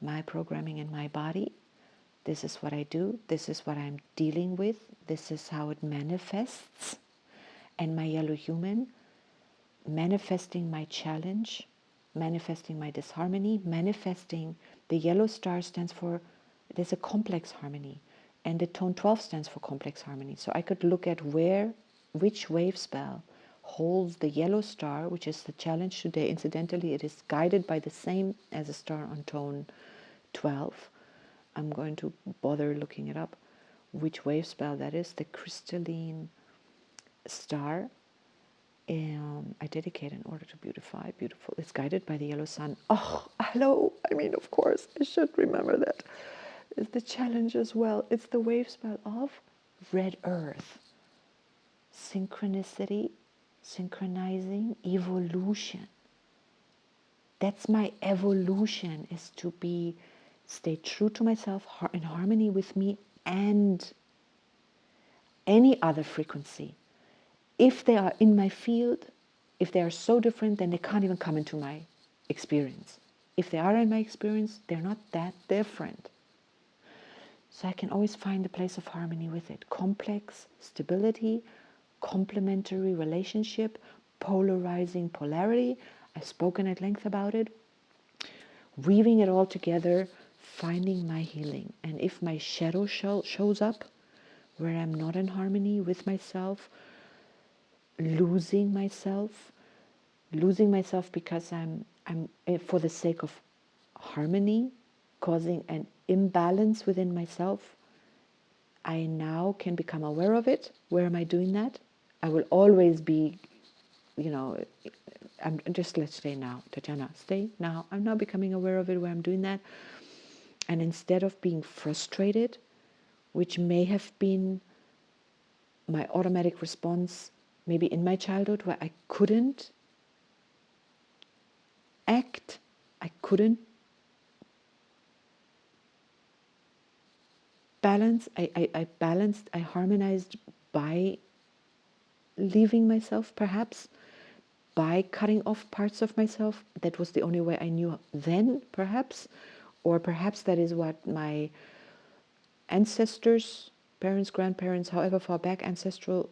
my programming in my body. This is what I do. This is what I'm dealing with. This is how it manifests. And my yellow human, manifesting my challenge, manifesting my disharmony, manifesting the yellow star stands for, there's a complex harmony, and the tone 12 stands for complex harmony. So I could look at which wave spell holds the yellow star, which is the challenge today. Incidentally, it is guided by the same as a star on tone 12. I'm going to bother looking it up, which wave spell that is, the crystalline star. I dedicate in order to beautify. Beautiful. It's guided by the yellow sun. Oh, hello. I mean, of course, I should remember that. It's the challenge as well. It's the wave spell of red earth. Synchronicity, synchronizing, evolution. That's my evolution, is to stay true to myself, in harmony with me and any other frequency. If they are in my field, if they are so different, then they can't even come into my experience. If they are in my experience, they're not that different. So I can always find a place of harmony with it. Complex, stability, complementary relationship, polarizing polarity. I've spoken at length about it. Weaving it all together, finding my healing. And if my shadow shows up, where I'm not in harmony with myself, losing myself because I'm for the sake of harmony, causing an imbalance within myself, I now can become aware of it. Where am I doing that? I will always be, you know, I'm just, let's stay now, Tatjana, stay now. I'm now becoming aware of it where I'm doing that. And instead of being frustrated, which may have been my automatic response, maybe in my childhood, where I couldn't act, I couldn't balance, I balanced, I harmonized by leaving myself, perhaps, by cutting off parts of myself. That was the only way I knew then, perhaps. Or perhaps that is what my ancestors, parents, grandparents, however far back ancestral,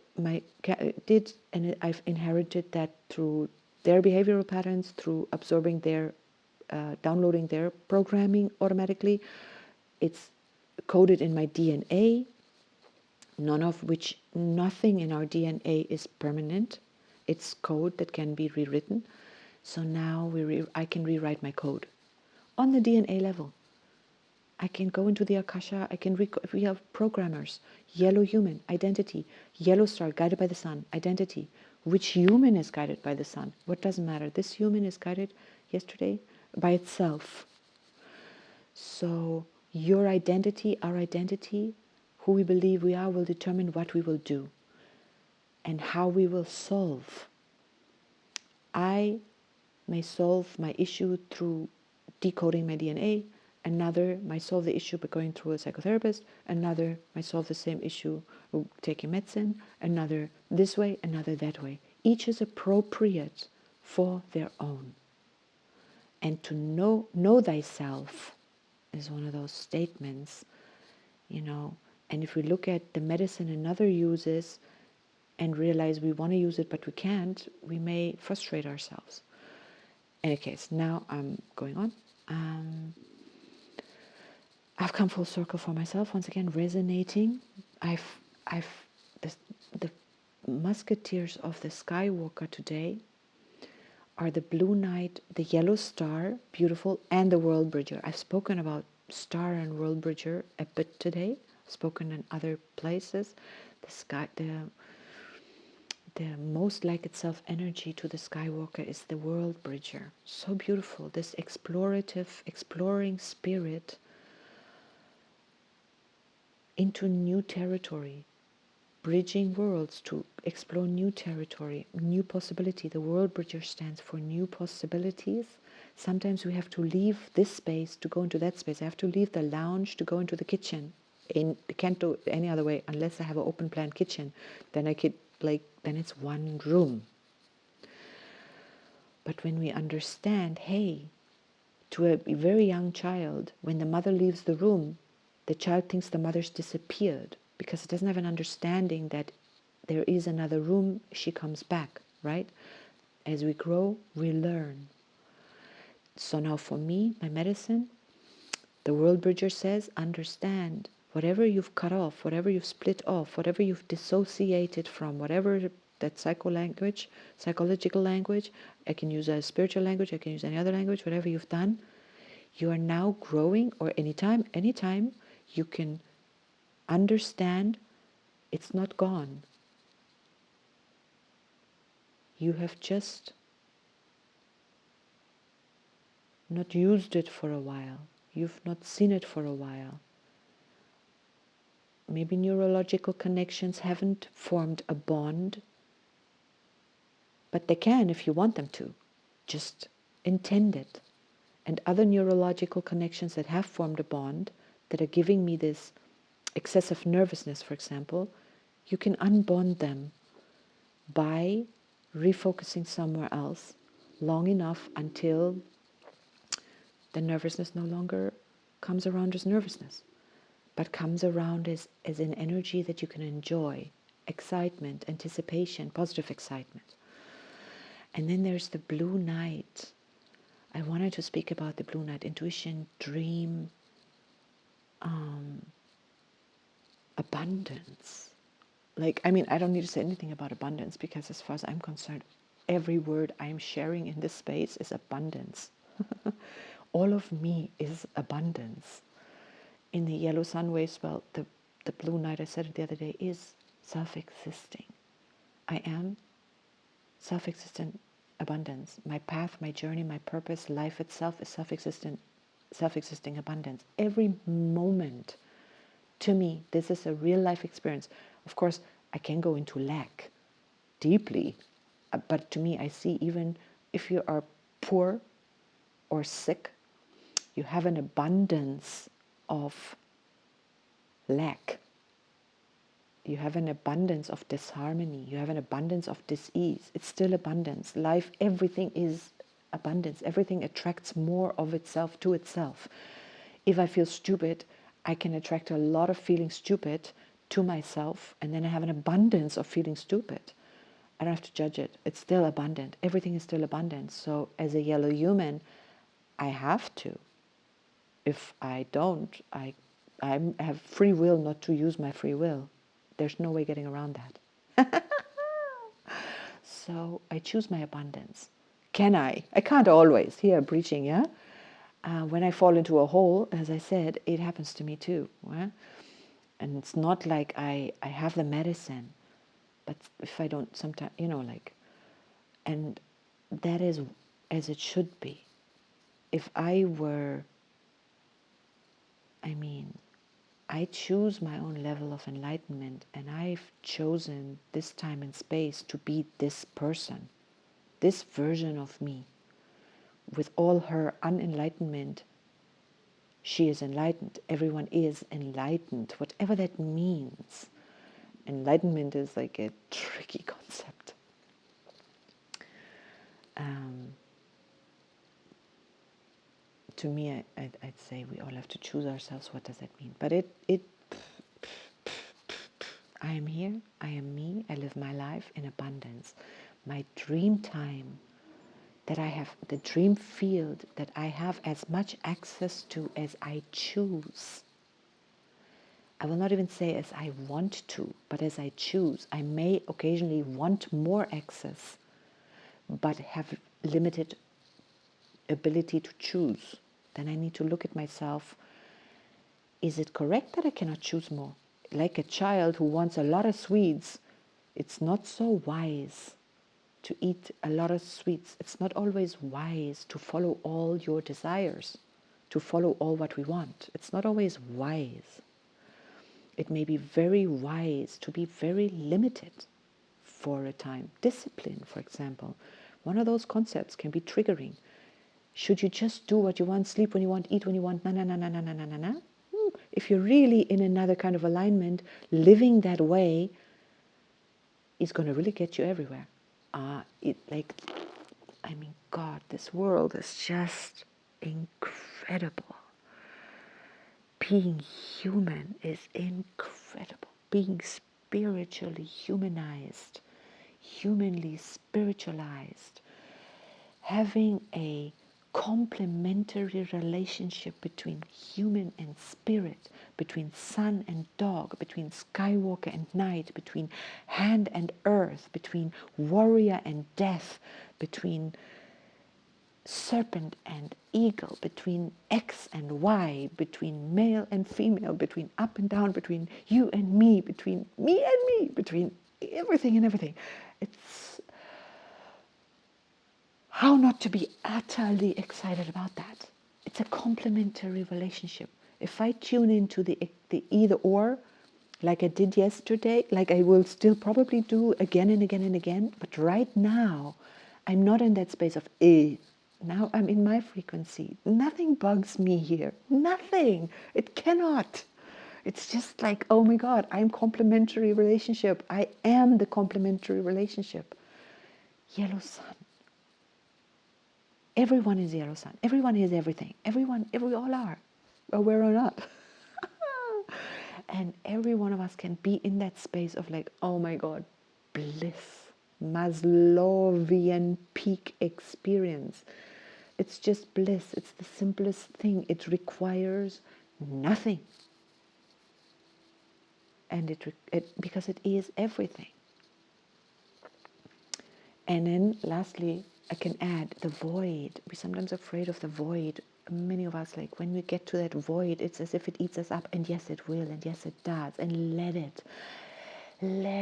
did, and I've inherited that through their behavioral patterns, through absorbing their, downloading their programming automatically. It's coded in my DNA, nothing in our DNA is permanent. It's code that can be rewritten. So now I can rewrite my code on the DNA level. I can go into the Akasha. We have programmers. Yellow human, identity. Yellow star, guided by the sun, identity. Which human is guided by the sun? What doesn't matter? This human is guided yesterday by itself. So your identity, our identity, who we believe we are, will determine what we will do and how we will solve. I may solve my issue through decoding my DNA. Another might solve the issue by going through a psychotherapist. Another might solve the same issue taking medicine. Another this way, another that way. Each is appropriate for their own. And to know thyself is one of those statements, And if we look at the medicine another uses and realize we want to use it but we can't, we may frustrate ourselves. In any case, now I'm going on. I've come full circle for myself once again, resonating. The musketeers of the Skywalker today are the Blue Knight, the Yellow Star, beautiful, and the World Bridger. I've spoken about Star and World Bridger a bit today. I've spoken in other places. The most like itself energy to the Skywalker is the World Bridger. So beautiful, this exploring spirit into new territory, bridging worlds to explore new territory, new possibility. The World Bridger stands for new possibilities. Sometimes we have to leave this space to go into that space. I have to leave the lounge to go into the kitchen. I can't do it any other way unless I have an open plan kitchen. Then then it's one room. But when we understand, hey, to a very young child, when the mother leaves the room, the child thinks the mother's disappeared because it doesn't have an understanding that there is another room, she comes back, right? As we grow, we learn. So now for me, my medicine, the World Bridger says, understand, whatever you've cut off, whatever you've split off, whatever you've dissociated from, whatever that psychological language, I can use a spiritual language, I can use any other language, whatever you've done, you are now growing, or anytime, you can understand it's not gone. You have just not used it for a while. You've not seen it for a while. Maybe neurological connections haven't formed a bond, but they can if you want them to. Just intend it. And other neurological connections that have formed a bond, that are giving me this excessive nervousness, for example, you can unbond them by refocusing somewhere else long enough until the nervousness no longer comes around as nervousness. but comes around as an energy that you can enjoy, excitement, anticipation, positive excitement. And then there's the blue night. I wanted to speak about the blue night, intuition, dream, abundance. Like, I mean, I don't need to say anything about abundance, because as far as I'm concerned, every word I'm sharing in this space is abundance. All of me is abundance. In the yellow sun waves, well, the blue night, I said it the other day, is self-existing. I am self-existent abundance. My path, my journey, my purpose, life itself is self-existing abundance. Every moment, to me, this is a real life experience. Of course, I can go into lack deeply, but to me, I see, even if you are poor or sick, you have an abundance of lack. You have an abundance of disharmony. You have an abundance of dis-ease. It's still abundance. Life, everything is abundance. Everything attracts more of itself to itself. If I feel stupid, I can attract a lot of feeling stupid to myself, and then I have an abundance of feeling stupid. I don't have to judge it. It's still abundant. Everything is still abundant. So as a yellow human, I have to. If I don't, I have free will not to use my free will. There's no way getting around that. So I choose my abundance. Can I? I can't always. Here, breaching, yeah? When I fall into a hole, as I said, it happens to me too. Yeah? And it's not like I have the medicine, but if I don't sometimes, and that is as it should be. If I were, I choose my own level of enlightenment, and I've chosen this time and space to be this person, this version of me. With all her unenlightenment, she is enlightened. Everyone is enlightened, whatever that means. Enlightenment is like a tricky concept. To me, I'd say we all have to choose ourselves. What does that mean? But I am here, I am me, I live my life in abundance. My dream time that I have, the dream field that I have as much access to as I choose. I will not even say as I want to, but as I choose. I may occasionally want more access, but have limited ability to choose. Then I need to look at myself. Is it correct that I cannot choose more? Like a child who wants a lot of sweets, it's not so wise to eat a lot of sweets. It's not always wise to follow all your desires, to follow all what we want. It's not always wise. It may be very wise to be very limited for a time. Discipline, for example. One of those concepts can be triggering. Should you just do what you want, sleep when you want, eat when you want, na? If you're really in another kind of alignment, living that way is going to really get you everywhere. God, this world is just incredible. Being human is incredible. Being spiritually humanized, humanly spiritualized, having a complementary relationship between human and spirit, between sun and dog, between Skywalker and night, between hand and earth, between warrior and death, between serpent and eagle, between X and Y, between male and female, between up and down, between you and me, between me and me, between everything and everything. It's how not to be utterly excited about that. It's a complementary relationship. If I tune into the either or, like I did yesterday, like I will still probably do again and again and again, but right now, I'm not in that space of now I'm in my frequency. Nothing bugs me here. Nothing. It cannot. It's just like, oh my God, I'm complementary relationship. I am the complementary relationship. Yellow sun. Everyone is yellow sun. Everyone is everything. We all are. Aware or not. And every one of us can be in that space of like, oh my God, bliss, Maslowian peak experience. It's just bliss. It's the simplest thing. It requires nothing. And because it is everything. And then lastly, I can add the void. We're sometimes afraid of the void. Many of us, like when we get to that void, it's as if it eats us up. And yes, it will. And yes, it does. And let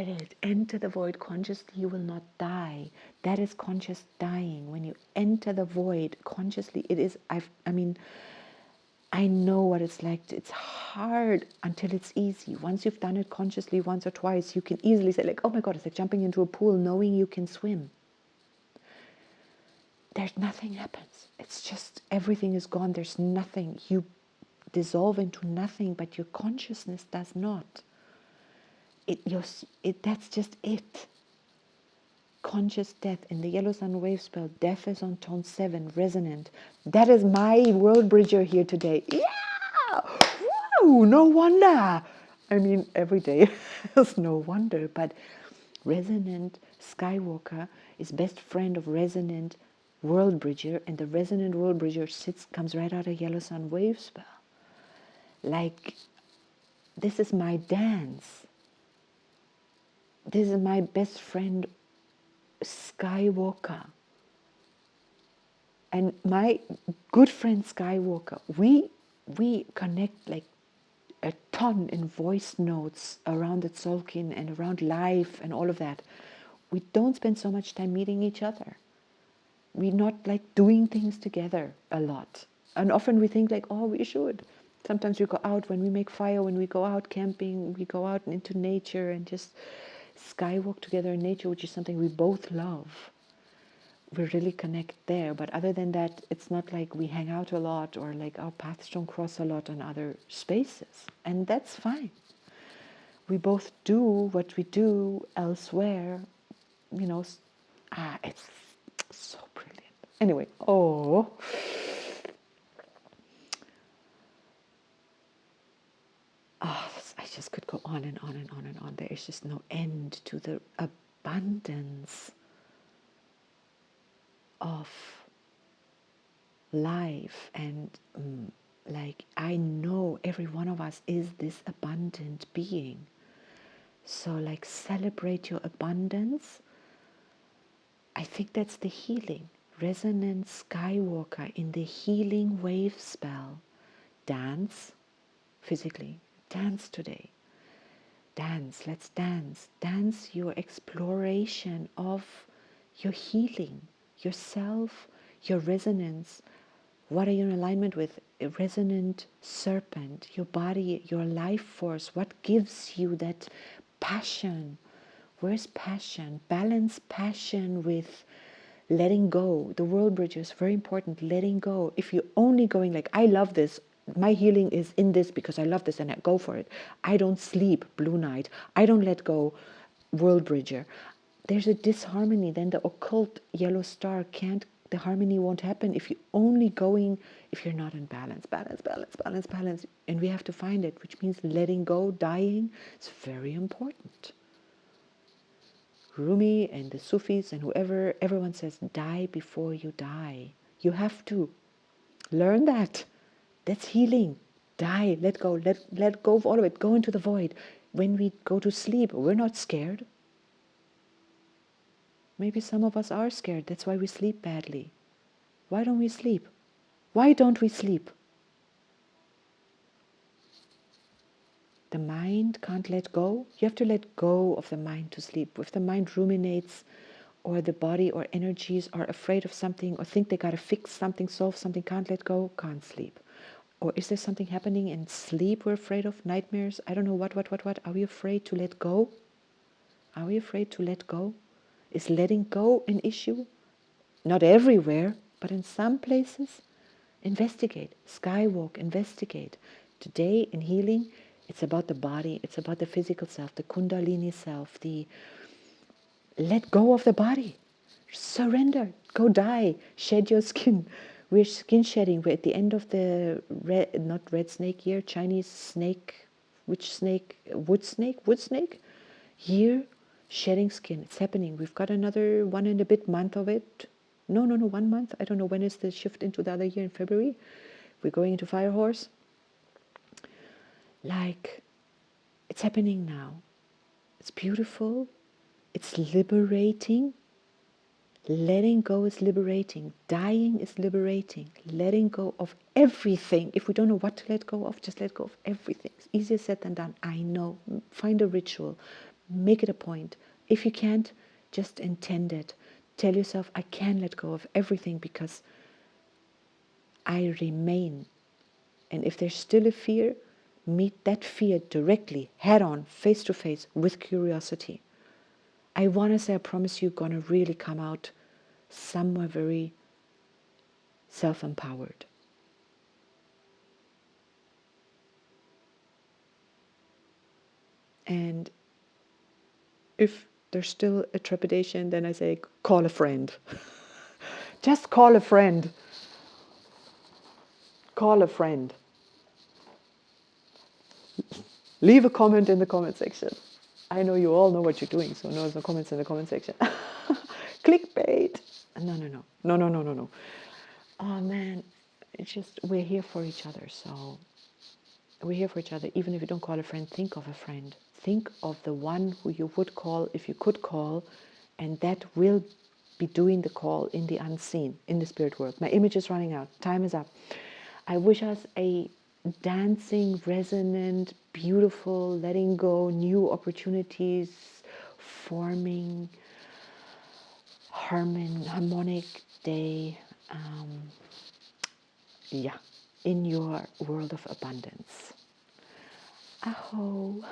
it enter the void consciously. You will not die. That is conscious dying. When you enter the void consciously, it is, I know what it's like. It's hard until it's easy. Once you've done it consciously once or twice, you can easily say like, oh my God, it's like jumping into a pool knowing you can swim. There's nothing happens. It's just everything is gone. There's nothing. You dissolve into nothing, but your consciousness does not. That's just it. Conscious death. In the Yellow Sun Wave spell, death is on tone 7, resonant. That is my world bridger here today. Yeah! Woo! No wonder. I mean, every day is no wonder, but Resonant Skywalker is best friend of Resonant World Bridger, and the Resonant World Bridger comes right out of Yellow Sun Wave spell. Like, this is my dance. This is my best friend Skywalker. And my good friend Skywalker, we connect like a ton in voice notes around the Tzolk'in and around life and all of that. We don't spend so much time meeting each other. We're not like doing things together a lot. And often we think like, oh, we should. Sometimes we go out when we make fire, when we go out camping, we go out into nature and just skywalk together in nature, which is something we both love. We really connect there. But other than that, it's not like we hang out a lot or like our paths don't cross a lot on other spaces. And that's fine. We both do what we do elsewhere. You know, it's so brilliant. Anyway, I just could go on and on and on and on. There is just no end to the abundance of life. And like, I know every one of us is this abundant being. So like, celebrate your abundance. I think that's the healing. Resonant Skywalker in the healing wave spell. Dance physically. Dance today. Dance. Let's dance. Dance your exploration of your healing, yourself, your resonance. What are you in alignment with? A resonant serpent, your body, your life force. What gives you that passion? Where's passion? Balance passion with letting go. The world bridge is very important. Letting go. If you're only going like, I love this, my healing is in this because I love this and I go for it. I don't sleep, blue night. I don't let go, world bridger. There's a disharmony. Then the occult yellow star can't, the harmony won't happen if you're only going, if you're not in balance. And we have to find it, which means letting go, dying. It's very important. Rumi and the Sufis and whoever, everyone says, die before you die. You have to learn that. That's healing. Die, let go, let go of all of it. Go into the void. When we go to sleep, we're not scared. Maybe some of us are scared. That's why we sleep badly. Why don't we sleep? Why don't we sleep? The mind can't let go. You have to let go of the mind to sleep. If the mind ruminates, or the body or energies are afraid of something, or think they got to fix something, solve something, can't let go, can't sleep. Or is there something happening in sleep we're afraid of? Nightmares? I don't know what. Are we afraid to let go? Are we afraid to let go? Is letting go an issue? Not everywhere, but in some places. Investigate. Skywalk, investigate. Today in healing, it's about the body, it's about the physical self, the kundalini self, the let go of the body. Surrender. Go die. Shed your skin. We're skin shedding. We're at the end of the not red snake year, Chinese snake which snake, wood snake year, shedding skin. It's happening. We've got another 1 and a bit month of it. No, 1 month. I don't know when is the shift into the other year in February. We're going into Fire Horse. Like, it's happening now. It's beautiful. It's liberating. Letting go is liberating. Dying is liberating. Letting go of everything. If we don't know what to let go of, just let go of everything. It's easier said than done. I know. Find a ritual. Make it a point. If you can't, just intend it. Tell yourself, I can let go of everything because I remain. And if there's still a fear, meet that fear directly, head on, face to face, with curiosity. I want to say, I promise you're going to really come out somewhere very self-empowered. And if there's still a trepidation, then I say, call a friend. Just call a friend. Call a friend. Leave a comment in the comment section. I know you all know what you're doing, so no comments in the comment section. Clickbait. No. Oh man, it's just, we're here for each other. So we're here for each other. Even if you don't call a friend, think of a friend. Think of the one who you would call if you could call, and that will be doing the call in the unseen, in the spirit world. My image is running out. Time is up. I wish us a dancing, resonant, beautiful, letting go, new opportunities, forming, harmonic day. In your world of abundance. Aho.